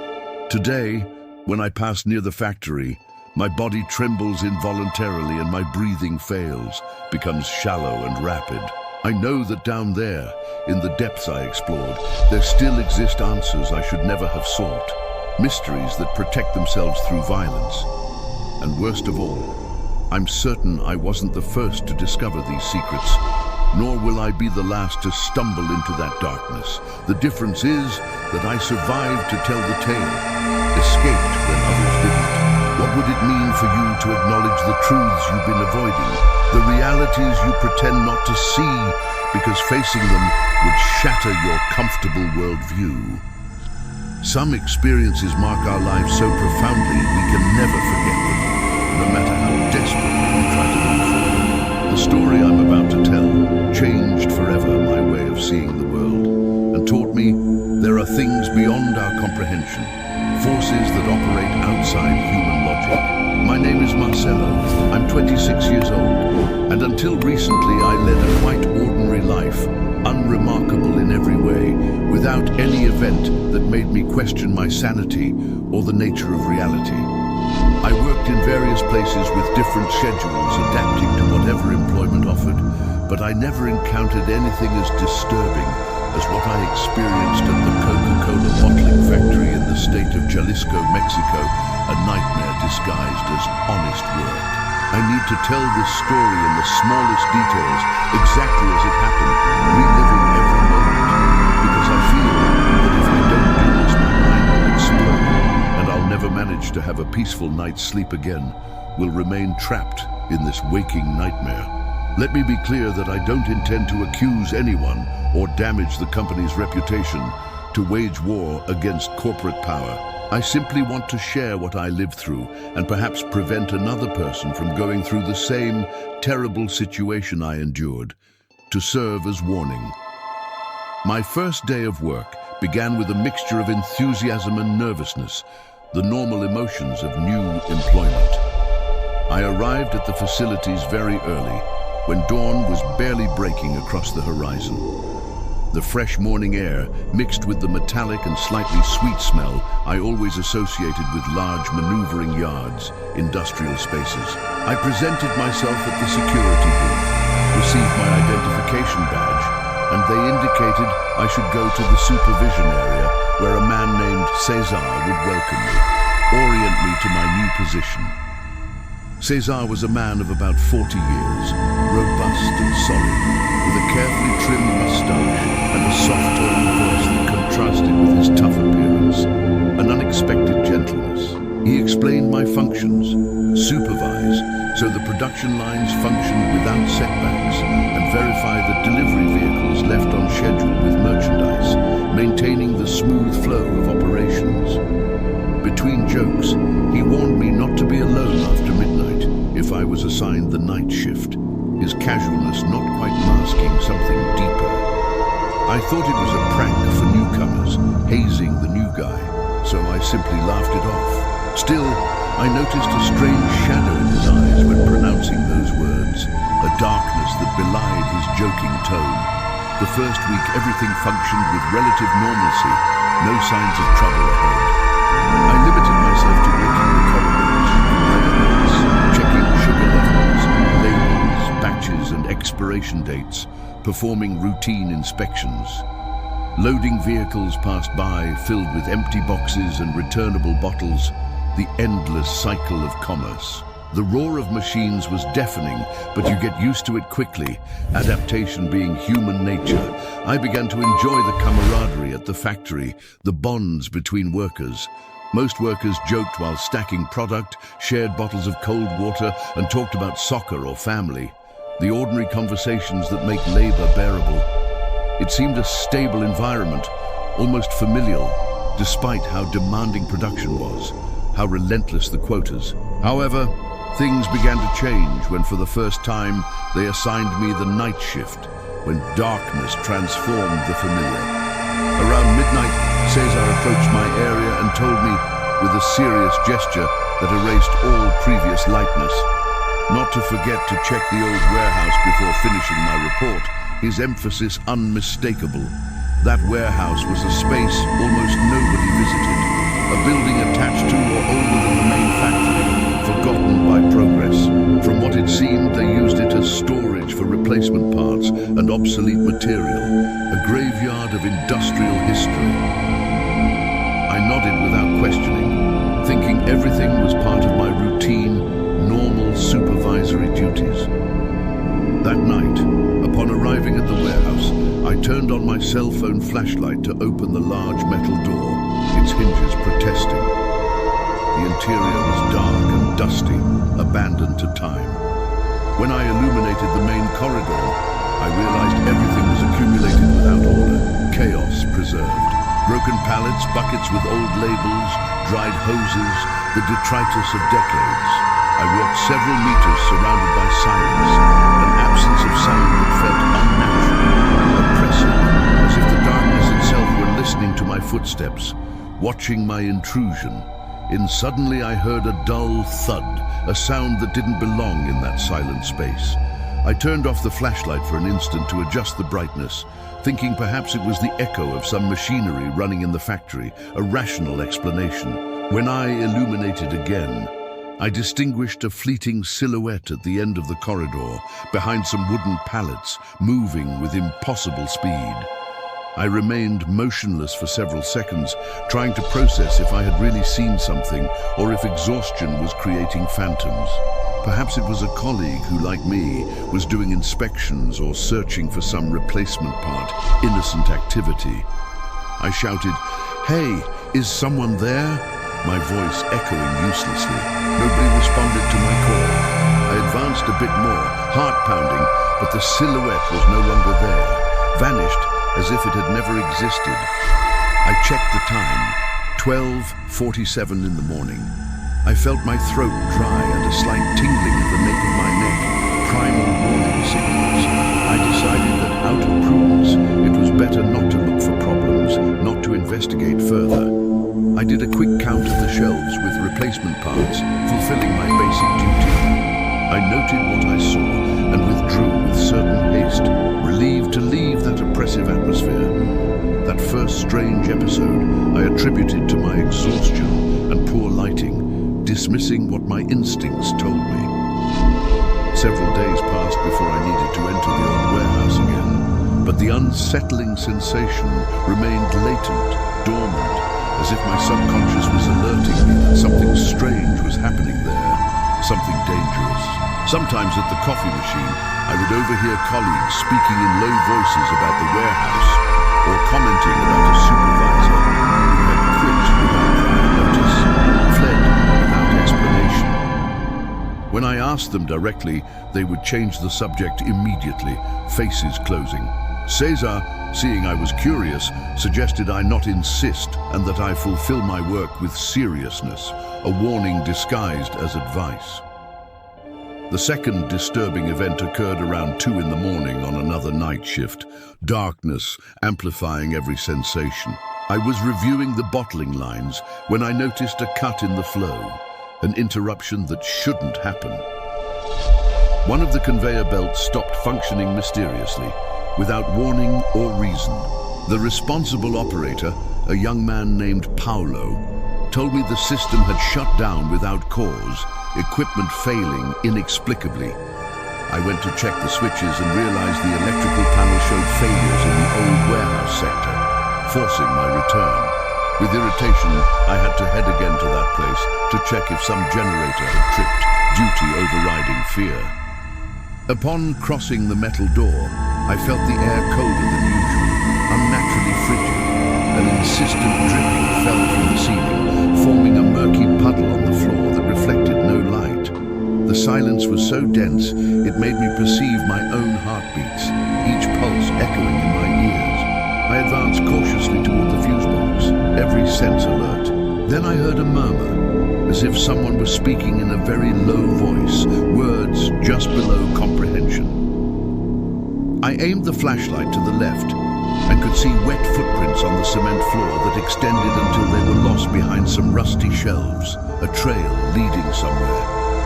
Today, when I pass near the factory, my body trembles involuntarily and my breathing fails, becomes shallow and rapid. I know that down there, in the depths I explored, there still exist answers I should never have sought. mysteries that protect themselves through violence. And worst of all, I'm certain I wasn't the first to discover these secrets, nor will I be the last to stumble into that darkness. The difference is that I survived to tell the tale, escaped when others didn't. What would it mean for you to acknowledge the truths you've been avoiding, the realities you pretend not to see, because facing them would shatter your comfortable worldview? Some experiences mark our lives so profoundly we can never forget them, no matter how desperately we try to move forward. The story I'm about to tell changed forever my way of seeing the world, and taught me there are things beyond our comprehension, forces that operate outside human logic. My name is Marcelo. I'm 26 years old, and until recently I led a quite ordinary life, unremarkable in every way, without any event that made me question my sanity or the nature of reality. I worked in various places with different schedules, adapting to whatever employment offered, but I never encountered anything as disturbing as what I experienced at the Coca-Cola bottling factory in the state of Jalisco, Mexico, a nightmare disguised as honest work. I need to tell this story in the smallest details, exactly as it happened, reliving every moment, because I feel that if I don't do this, my mind will explode, and I'll never manage to have a peaceful night's sleep again, will remain trapped in this waking nightmare. Let me be clear that I don't intend to accuse anyone or damage the company's reputation to wage war against corporate power. I simply want to share what I lived through and perhaps prevent another person from going through the same terrible situation I endured, to serve as warning. My first day of work began with a mixture of enthusiasm and nervousness, the normal emotions of new employment. I arrived at the facilities very early, when dawn was barely breaking across the horizon. The fresh morning air, mixed with the metallic and slightly sweet smell I always associated with large maneuvering yards, industrial spaces. I presented myself at the security booth, received my identification badge, and they indicated I should go to the supervision area where a man named Cesar would welcome me, orient me to my new position. Cesar was a man of about 40 years, robust and solid, with a carefully trimmed mustache and a soft-toned voice that contrasted with his tough appearance, an unexpected gentleness. He explained my functions: supervise, so the production lines functioned without setbacks, and verify that delivery vehicles left on schedule with merchandise, maintaining the smooth flow of operations. Between jokes, he warned me not to be alone after midnight if I was assigned the night shift, his casualness not quite masking something deeper. I thought it was a prank for newcomers, hazing the new guy, so I simply laughed it off. Still, I noticed a strange shadow in his eyes when pronouncing those words, a darkness that belied his joking tone. The first week, everything functioned with relative normalcy, no signs of trouble ahead. I limited myself to walking the corridors, notes, checking sugar levels, labels, batches and expiration dates, performing routine inspections. Loading vehicles passed by, filled with empty boxes and returnable bottles, the endless cycle of commerce. The roar of machines was deafening, but you get used to it quickly, adaptation being human nature. I began to enjoy the camaraderie at the factory, the bonds between workers. Most workers joked while stacking product, shared bottles of cold water, and talked about soccer or family. The ordinary conversations that make labor bearable. It seemed a stable environment, almost familial, despite how demanding production was, how relentless the quotas. However, things began to change when for the first time they assigned me the night shift, when darkness transformed the familiar. Around midnight, Cesar approached my area and told me, with a serious gesture that erased all previous lightness, not to forget to check the old warehouse before finishing my report, his emphasis unmistakable. That warehouse was a space almost nobody visited, a building attached to or older than the main factory, forgotten by progress. From what it seemed, they used it as storage for replacement parts and obsolete material, a graveyard of industrial history. I nodded nodded without questioning, thinking everything was part of my routine, normal supervisory duties. That night, upon arriving at the warehouse, I turned on my cell phone flashlight to open the large metal door, its hinges protesting. The interior was dark and dusty, abandoned to time. When I illuminated the main corridor, I realized everything was accumulated without order, chaos preserved. Broken pallets, buckets with old labels, dried hoses, the detritus of decades. I walked several meters surrounded by silence, an absence of sound that felt unnatural, oppressive, as if the darkness itself were listening to my footsteps, watching my intrusion. Suddenly I heard a dull thud, a sound that didn't belong in that silent space. I turned off the flashlight for an instant to adjust the brightness, thinking perhaps it was the echo of some machinery running in the factory, a rational explanation. When I illuminated again, I distinguished a fleeting silhouette at the end of the corridor, behind some wooden pallets, moving with impossible speed. I remained motionless for several seconds, trying to process if I had really seen something or if exhaustion was creating phantoms. Perhaps it was a colleague who, like me, was doing inspections or searching for some replacement part, innocent activity. I shouted, "Hey, is someone there?" My voice echoing uselessly. Nobody responded to my call. I advanced a bit more, heart pounding, but the silhouette was no longer there, vanished as if it had never existed. I checked the time, 12:47 in the morning. I felt my throat dry and a slight tingling at the nape of my neck, primal warning signals. I decided that out of prudence, it was better not to look for problems, not to investigate further. I did a quick count of the shelves with replacement parts, fulfilling my basic duty. I noted what I saw and withdrew with certain haste, relieved to leave that oppressive atmosphere. That first strange episode I attributed to my exhaustion and poor lighting, dismissing what my instincts told me. Several days passed before I needed to enter the old warehouse again, but the unsettling sensation remained latent, dormant, as if my subconscious was alerting me that something strange was happening there, something dangerous. Sometimes at the coffee machine, I would overhear colleagues speaking in low voices about the warehouse or commenting about a supervisor who had quit without prior notice, fled without explanation. When I asked them directly, they would change the subject immediately, faces closing. Cesar, seeing I was curious, suggested I not insist and that I fulfill my work with seriousness, a warning disguised as advice. The second disturbing event occurred around 2 in the morning on another night shift, darkness amplifying every sensation. I was reviewing the bottling lines when I noticed a cut in the flow, an interruption that shouldn't happen. One of the conveyor belts stopped functioning mysteriously, without warning or reason. The responsible operator, a young man named Paolo, told me the system had shut down without cause, equipment failing inexplicably. I went to check the switches and realized the electrical panel showed failures in the old warehouse sector, forcing my return. With irritation, I had to head again to that place to check if some generator had tripped, duty overriding fear. Upon crossing the metal door, I felt the air colder than usual, unnaturally frigid. An insistent dripping fell from the ceiling, forming a murky puddle on the floor that reflected no light. The silence was so dense, it made me perceive my own heartbeats, each pulse echoing in my ears. I advanced cautiously toward the fuse box, every sense alert. Then I heard a murmur, as if someone was speaking in a very low voice, words just below comprehension. I aimed the flashlight to the left and could see wet footprints on the cement floor that extended until they were lost behind some rusty shelves, a trail leading somewhere.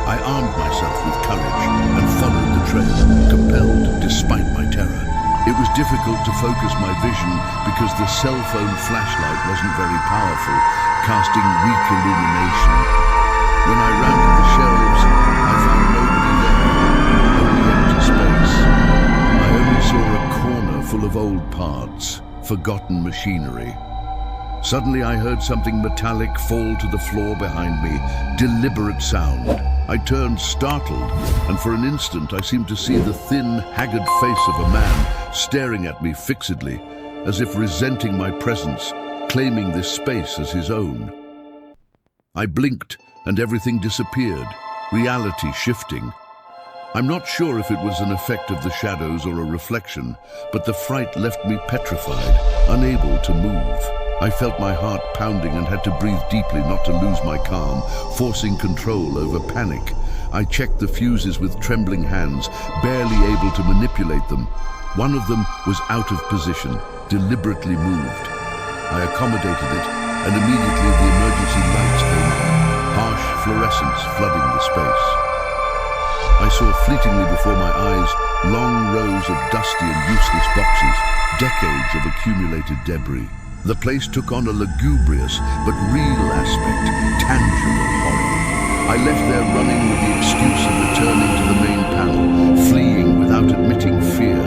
I armed myself with courage and followed the trail, compelled despite my terror. It was difficult to focus my vision because the cell phone flashlight wasn't very powerful, casting weak illumination. When I rounded the shelves, I found nobody there, only empty space. I only saw a corner full of old parts, forgotten machinery. Suddenly I heard something metallic fall to the floor behind me. Deliberate sound. I turned startled, and for an instant I seemed to see the thin, haggard face of a man staring at me fixedly, as if resenting my presence, claiming this space as his own. I blinked, and everything disappeared, reality shifting. I'm not sure if it was an effect of the shadows or a reflection, but the fright left me petrified, unable to move. I felt my heart pounding and had to breathe deeply not to lose my calm, forcing control over panic. I checked the fuses with trembling hands, barely able to manipulate them. One of them was out of position, deliberately moved. I accommodated it, and immediately the emergency lights came on, harsh fluorescence flooding the space. I saw fleetingly before my eyes long rows of dusty and useless boxes, decades of accumulated debris. The place took on a lugubrious but real aspect, tangible horror. I left there running with the excuse of returning to the main panel, fleeing without admitting fear.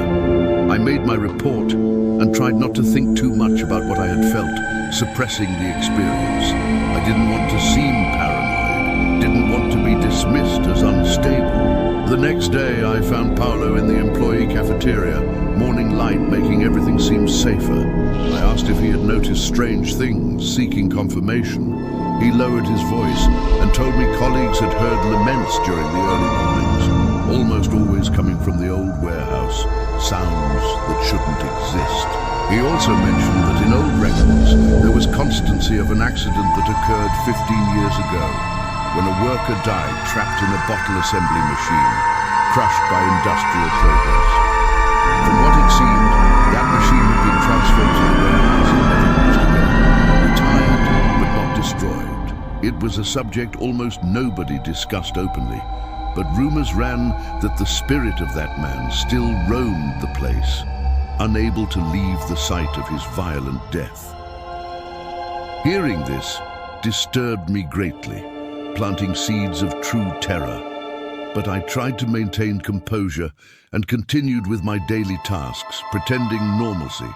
I made my report and tried not to think too much about what I had felt, suppressing the experience. I didn't want to seem paranoid, didn't want to be dismissed as unstable. The next day I found Paolo in the employee cafeteria, morning light making everything seem safer. I asked if he had noticed strange things, seeking confirmation. He lowered his voice and told me colleagues had heard laments during the early mornings, almost always coming from the old warehouse, sounds that shouldn't exist. He also mentioned that in old records there was constancy of an accident that occurred 15 years ago, when a worker died trapped in a bottle assembly machine, crushed by industrial progress. From what it seemed, that machine had been transferred to the warehouse 11 years ago, retired but not destroyed. It was a subject almost nobody discussed openly, but rumors ran that the spirit of that man still roamed the place, unable to leave the site of his violent death. Hearing this disturbed me greatly, planting seeds of true terror. But I tried to maintain composure and continued with my daily tasks, pretending normalcy.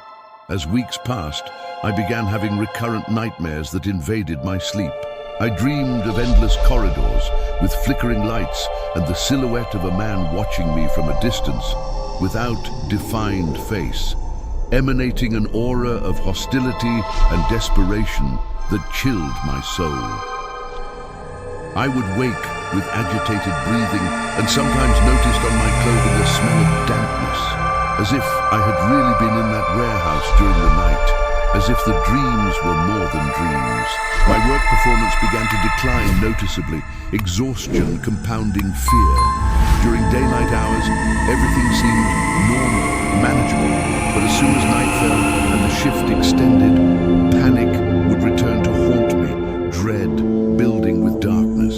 As weeks passed, I began having recurrent nightmares that invaded my sleep. I dreamed of endless corridors with flickering lights and the silhouette of a man watching me from a distance, without defined face, emanating an aura of hostility and desperation that chilled my soul. I would wake with agitated breathing and sometimes noticed on my clothing a smell of dampness, as if I had really been in that warehouse during the night, as if the dreams were more than dreams. My work performance began to decline noticeably, exhaustion compounding fear. During daylight hours, everything seemed normal, manageable, but as soon as night fell and the shift extended, panic would return to haunt me, dread building with darkness.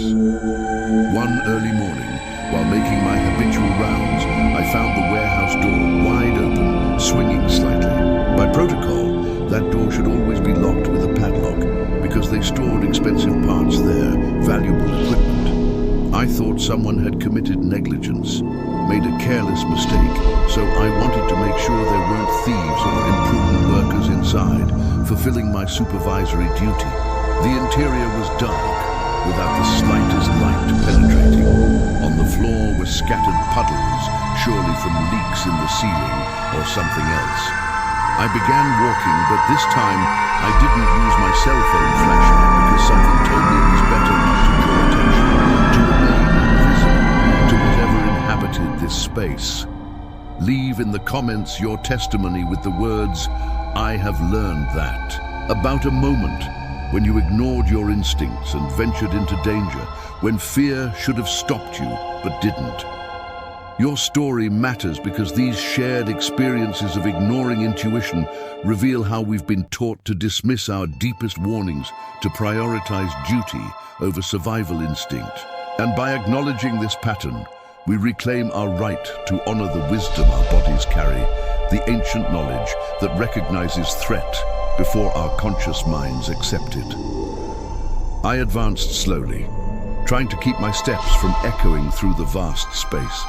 One early morning, while making my habitual rounds, I found the warehouse door wide open, swinging slightly. By protocol, that door should always be locked with a padlock, because they stored expensive parts there, valuable equipment. I thought someone had committed negligence, made a careless mistake, so I wanted to make sure there weren't thieves or imprudent workers inside, fulfilling my supervisory duty. The interior was dark, without the slightest light penetrating. On the floor were scattered puddles, surely from leaks in the ceiling or something else. I began walking, but this time I didn't use my cell phone flashlight because something told me it was better not to draw attention, to remain invisible to whatever inhabited this space. Leave in the comments your testimony with the words, "I have learned that," about a moment when you ignored your instincts and ventured into danger, when fear should have stopped you but didn't. Your story matters because these shared experiences of ignoring intuition reveal how we've been taught to dismiss our deepest warnings, to prioritize duty over survival instinct. And by acknowledging this pattern, we reclaim our right to honor the wisdom our bodies carry, the ancient knowledge that recognizes threat before our conscious minds accept it. I advanced slowly, trying to keep my steps from echoing through the vast space.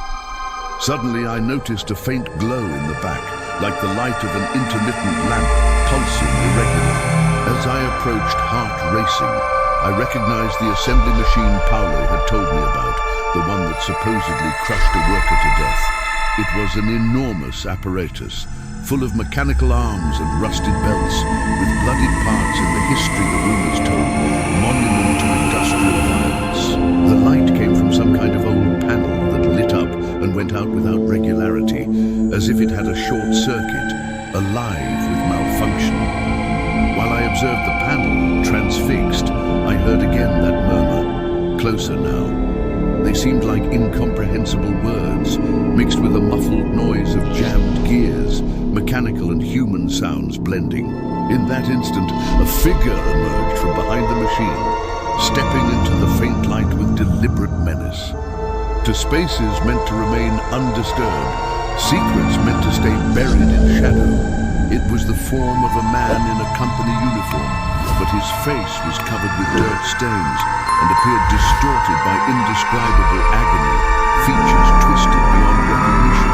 Suddenly I noticed a faint glow in the back, like the light of an intermittent lamp, pulsing irregularly. As I approached, heart racing, I recognized the assembly machine Paolo had told me about, the one that supposedly crushed a worker to death. It was an enormous apparatus, full of mechanical arms and rusted belts, with bloodied parts in the history the rumors told, monument to industrial violence. The light came from some kind of old panel that lit up and went out without regularity, as if it had a short circuit, alive with malfunction. While I observed the panel, transfixed, I heard again that murmur, closer now. They seemed like incomprehensible words, mixed with a muffled noise of jammed gears, mechanical and human sounds blending. In that instant, a figure emerged from behind the machine, stepping into the faint light with deliberate menace. To spaces meant to remain undisturbed, secrets meant to stay buried in shadow. It was the form of a man in a company uniform, but his face was covered with dirt stains and appeared distorted by indescribable agony, features twisted beyond recognition.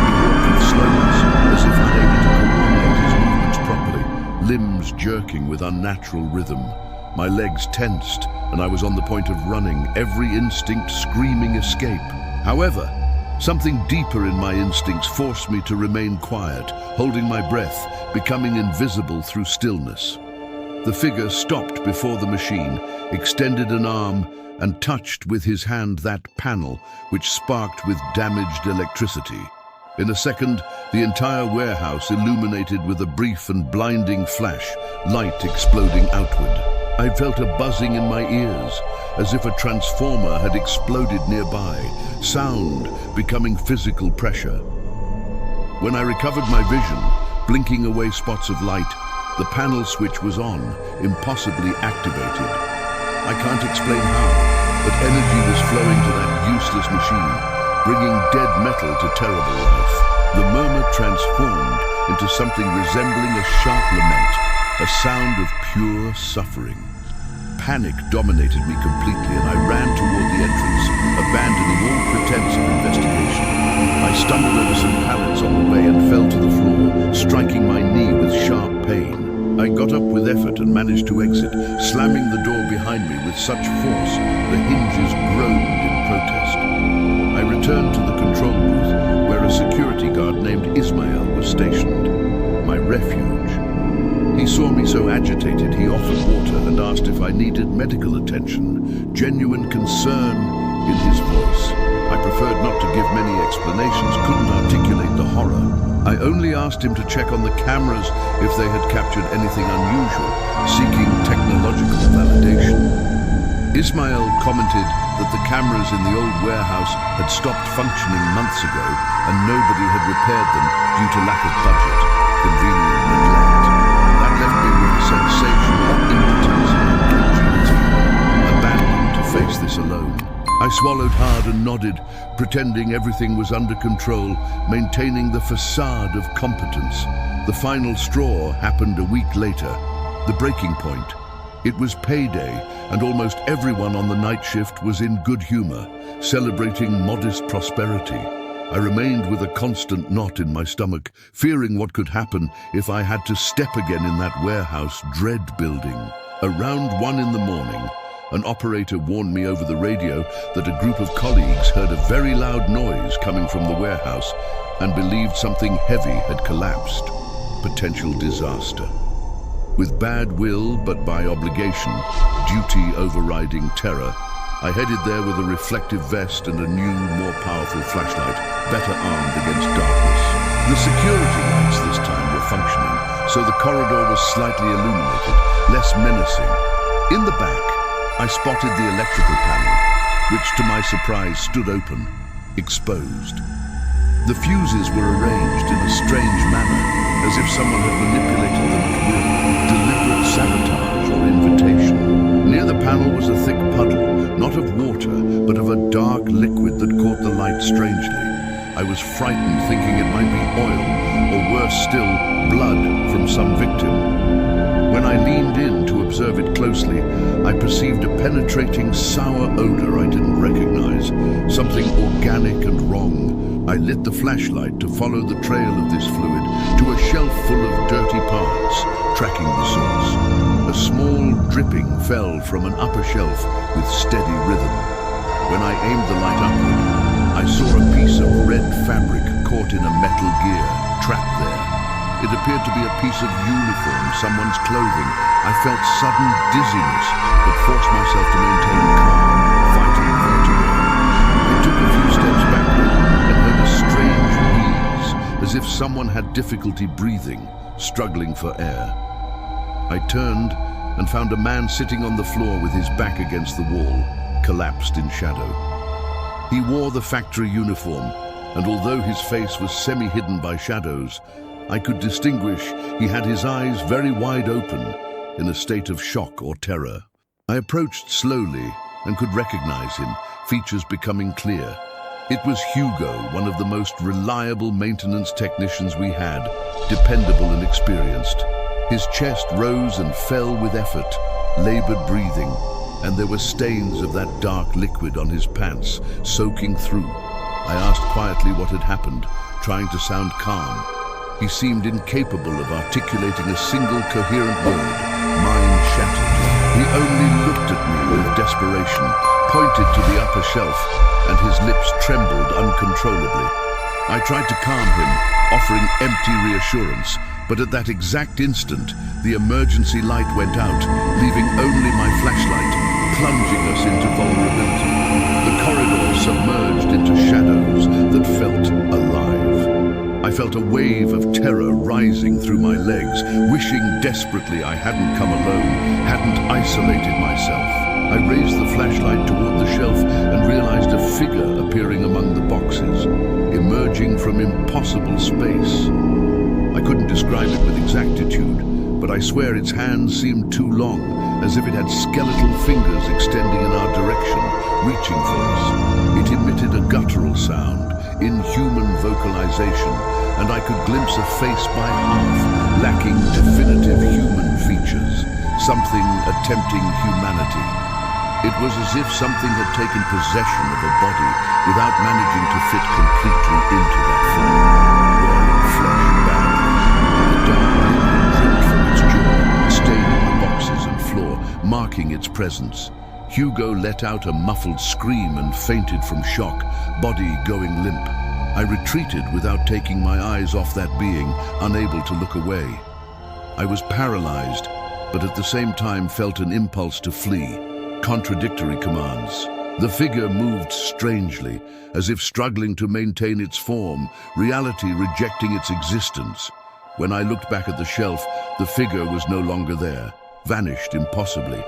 He walked with slowness, as if unable to coordinate his movements properly, limbs jerking with unnatural rhythm. My legs tensed, and I was on the point of running, every instinct screaming escape. However, something deeper in my instincts forced me to remain quiet, holding my breath, becoming invisible through stillness. The figure stopped before the machine, extended an arm, and touched with his hand that panel, which sparked with damaged electricity. In a second, the entire warehouse illuminated with a brief and blinding flash, light exploding outward. I felt a buzzing in my ears, as if a transformer had exploded nearby, sound becoming physical pressure. When I recovered my vision, blinking away spots of light, the panel switch was on, impossibly activated. I can't explain how, but energy was flowing to that useless machine, bringing dead metal to terrible life. The murmur transformed into something resembling a sharp lament, a sound of pure suffering. Panic dominated me completely, and I ran toward the entrance, abandoning all pretense of investigation. I stumbled over some pallets on the way and fell to the floor, striking my knee with sharp pain. I got up with effort and managed to exit, slamming the door behind me with such force the hinges groaned in protest. I returned to the control booth, where a security guard named Ismail was stationed, my refuge. He saw me so agitated he offered water and asked if I needed medical attention, genuine concern in his voice. I preferred not to give many explanations, couldn't articulate the horror. I only asked him to check on the cameras if they had captured anything unusual, seeking technological validation. Ismail commented that the cameras in the old warehouse had stopped functioning months ago and nobody had repaired them due to lack of budget, convenient neglect. That left me with a sensation of impotence and incredulity, abandoned to face this alone. I swallowed hard and nodded, pretending everything was under control, maintaining the facade of competence. The final straw happened a week later, the breaking point. It was payday, and almost everyone on the night shift was in good humor, celebrating modest prosperity. I remained with a constant knot in my stomach, fearing what could happen if I had to step again in that warehouse dread building. Around 1 in the morning, an operator warned me over the radio that a group of colleagues heard a very loud noise coming from the warehouse and believed something heavy had collapsed. Potential disaster. With bad will, but by obligation, duty overriding terror, I headed there with a reflective vest and a new, more powerful flashlight, better armed against darkness. The security lights this time were functioning, so the corridor was slightly illuminated, less menacing. In the back, I spotted the electrical panel, which to my surprise stood open, exposed. The fuses were arranged in a strange manner, as if someone had manipulated them at will, deliberate sabotage or invitation. Near the panel was a thick puddle, not of water, but of a dark liquid that caught the light strangely. I was frightened, thinking it might be oil, or worse still, blood from some victim. When I leaned in to observe it closely, I perceived a penetrating sour odor I didn't recognize, something organic and wrong. I lit the flashlight to follow the trail of this fluid to a shelf full of dirty parts, tracking the source. A A small dripping fell from an upper shelf with steady rhythm. When I aimed the light upward, I saw a piece of red fabric caught in a metal gear, trapped there. It appeared to be a piece of uniform, someone's clothing. I felt sudden dizziness, but forced myself to maintain calm, fighting vertigo. I took a few steps backward and heard a strange wheeze, as if someone had difficulty breathing, struggling for air. I turned and found a man sitting on the floor with his back against the wall, collapsed in shadow. He wore the factory uniform, and although his face was semi-hidden by shadows, I could distinguish he had his eyes very wide open, in a state of shock or terror. I approached slowly and could recognize him, features becoming clear. It was Hugo, one of the most reliable maintenance technicians we had, dependable and experienced. His chest rose and fell with effort, labored breathing, and there were stains of that dark liquid on his pants, soaking through. I asked quietly what had happened, trying to sound calm. He seemed incapable of articulating a single coherent word, mind shattered. He only looked at me with desperation, pointed to the upper shelf, and his lips trembled uncontrollably. I tried to calm him, offering empty reassurance, but at that exact instant, the emergency light went out, leaving only my flashlight, plunging us into vulnerability. The corridor submerged into shadows that felt alive. I felt a wave of terror rising through my legs, wishing desperately I hadn't come alone, hadn't isolated myself. I raised the flashlight toward the shelf and realized a figure appearing among the boxes, emerging from impossible space. I couldn't describe it with exactitude, but I swear its hands seemed too long, as if it had skeletal fingers extending in our direction, reaching for us. It emitted a guttural sound, inhuman vocalization, and I could glimpse a face by half, lacking definitive human features, something attempting humanity. It was as if something had taken possession of a body without managing to fit completely into that form, wearing flesh badly. The dark liquid dripped from its jaw, staining the boxes and floor, marking its presence. Hugo let out a muffled scream and fainted from shock, body going limp. I retreated without taking my eyes off that being, unable to look away. I was paralyzed, but at the same time felt an impulse to flee, contradictory commands. The figure moved strangely, as if struggling to maintain its form, reality rejecting its existence. When I looked back at the shelf, the figure was no longer there, vanished impossibly.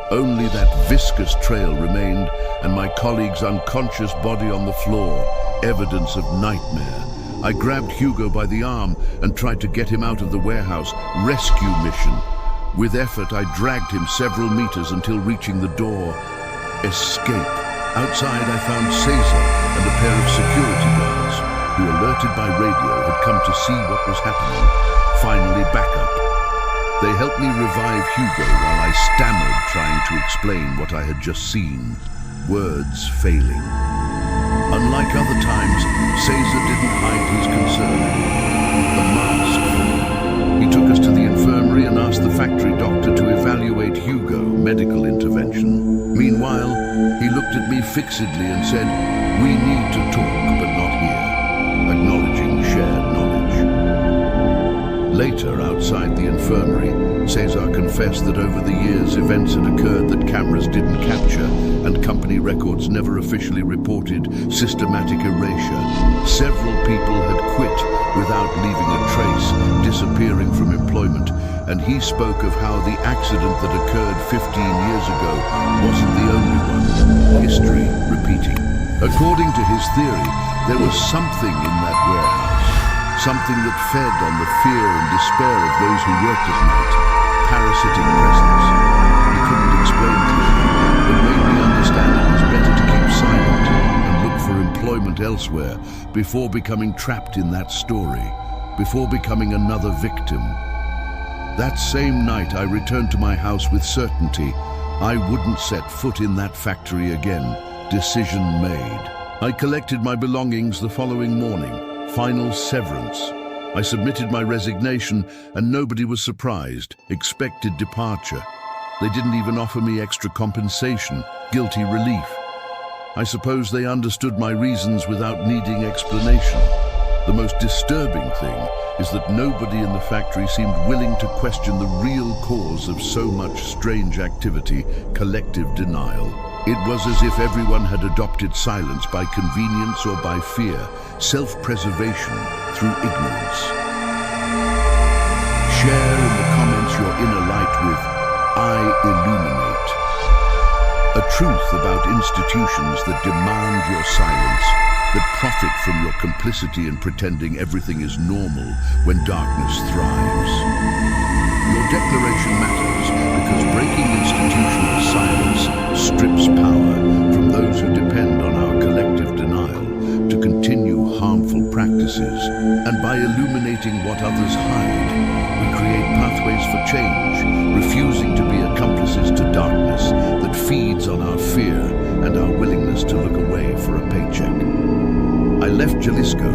Only that viscous trail remained, and my colleague's unconscious body on the floor, evidence of nightmare. I grabbed Hugo by the arm and tried to get him out of the warehouse. Rescue mission. With effort, I dragged him several meters until reaching the door. Escape. Outside, I found Caesar and a pair of security guards, who, alerted by radio, had come to see what was happening. Finally, backup. They helped me revive Hugo while I stammered, trying to explain what I had just seen, words failing. Unlike other times, Caesar didn't hide his concern. The mask fell. He took us to the infirmary and asked the factory doctor to evaluate Hugo, medical intervention. Meanwhile, he looked at me fixedly and said, "We need to talk, but not here," acknowledging shared knowledge. Later, outside the infirmary, Caesar confessed that over the years events had occurred that cameras didn't capture and company records never officially reported, systematic erasure. Several people had quit without leaving a trace, disappearing from employment, and he spoke of how the accident that occurred 15 years ago wasn't the only one. History repeating. According to his theory, there was something in that warehouse, something that fed on the fear and despair of those who worked at night. Parasitic presence. He couldn't explain clearly, but made me understand it was better to keep silent and look for employment elsewhere before becoming trapped in that story, before becoming another victim. That same night, I returned to my house with certainty. I wouldn't set foot in that factory again. Decision made. I collected my belongings the following morning. Final severance. I submitted my resignation, and nobody was surprised. Expected departure. They didn't even offer me extra compensation, guilty relief. I suppose they understood my reasons without needing explanation. The most disturbing thing is that nobody in the factory seemed willing to question the real cause of so much strange activity, collective denial. It was as if everyone had adopted silence by convenience or by fear, self-preservation through ignorance. Share in the comments your inner light with I illuminate. A truth about institutions that demand your silence, that profit from your complicity in pretending everything is normal when darkness thrives. Your declaration matters because breaking institutional silence strips power from those who depend on our collective denial to continue harmful practices. And by illuminating what others hide, we create pathways for change, refusing to be accomplices to darkness that feeds on our fear and our willingness to look away for a paycheck. I left Jalisco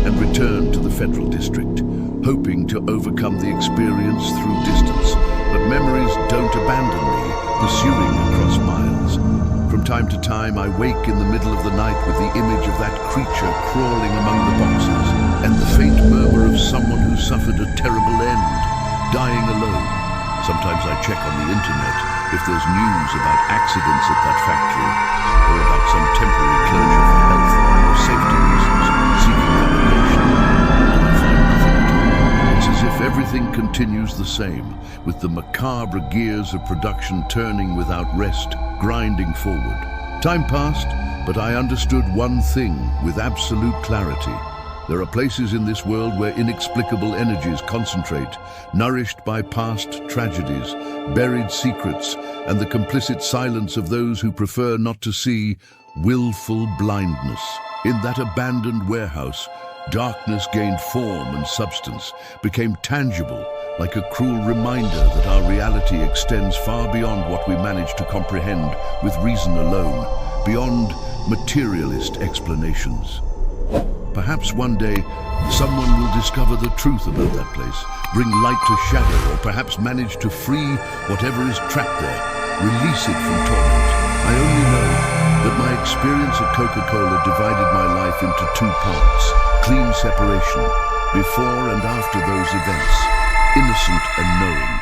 and returned to the Federal District, hoping to overcome the experience through distance. But memories don't abandon me, pursuing across miles. From time to time, I wake in the middle of the night with the image of that creature crawling among the boxes and the faint murmur of someone who suffered a terrible end, dying alone. Sometimes I check on the internet if there's news about accidents at that factory or about some temporary closure for health or safety reasons, seeking validation. I find nothing at all. It's as if everything continues the same, with the macabre gears of production turning without rest, grinding forward. Time passed, but I understood one thing with absolute clarity. There are places in this world where inexplicable energies concentrate, nourished by past tragedies, buried secrets, and the complicit silence of those who prefer not to see willful blindness. In that abandoned warehouse, darkness gained form and substance, became tangible, like a cruel reminder that our reality extends far beyond what we manage to comprehend with reason alone, beyond materialist explanations. Perhaps one day, someone will discover the truth about that place, bring light to shadow, or perhaps manage to free whatever is trapped there, release it from torment. I only know that my experience at Coca-Cola divided my life into two parts, clean separation, before and after those events, innocent and knowing.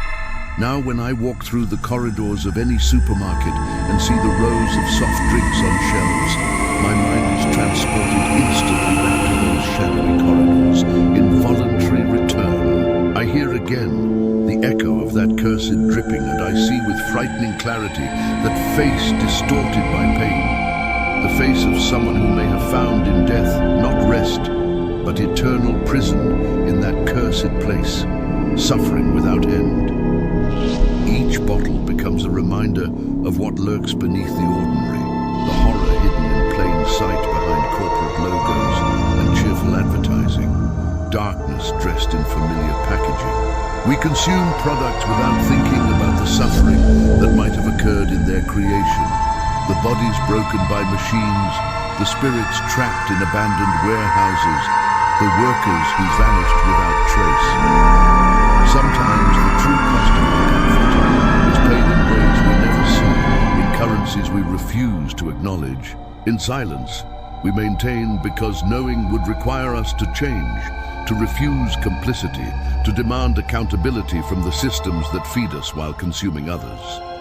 Now when I walk through the corridors of any supermarket and see the rows of soft drinks on shelves, my mind is transported instantly back to those shadowy corridors, involuntary return. I hear again the echo of that cursed dripping, and I see with frightening clarity that face distorted by pain, the face of someone who may have found in death not rest, but eternal prison in that cursed place, suffering without end. Each bottle becomes a reminder of what lurks beneath the ordinary, the horror hidden in plain sight behind corporate logos and cheerful advertising, darkness dressed in familiar packaging. We consume products without thinking about the suffering that might have occurred in their creation, the bodies broken by machines, the spirits trapped in abandoned warehouses, the workers who vanished without trace. Sometimes the true cost of our comfort is paid in ways we never see, in currencies we refuse to acknowledge. In silence, we maintain because knowing would require us to change, to refuse complicity, to demand accountability from the systems that feed us while consuming others.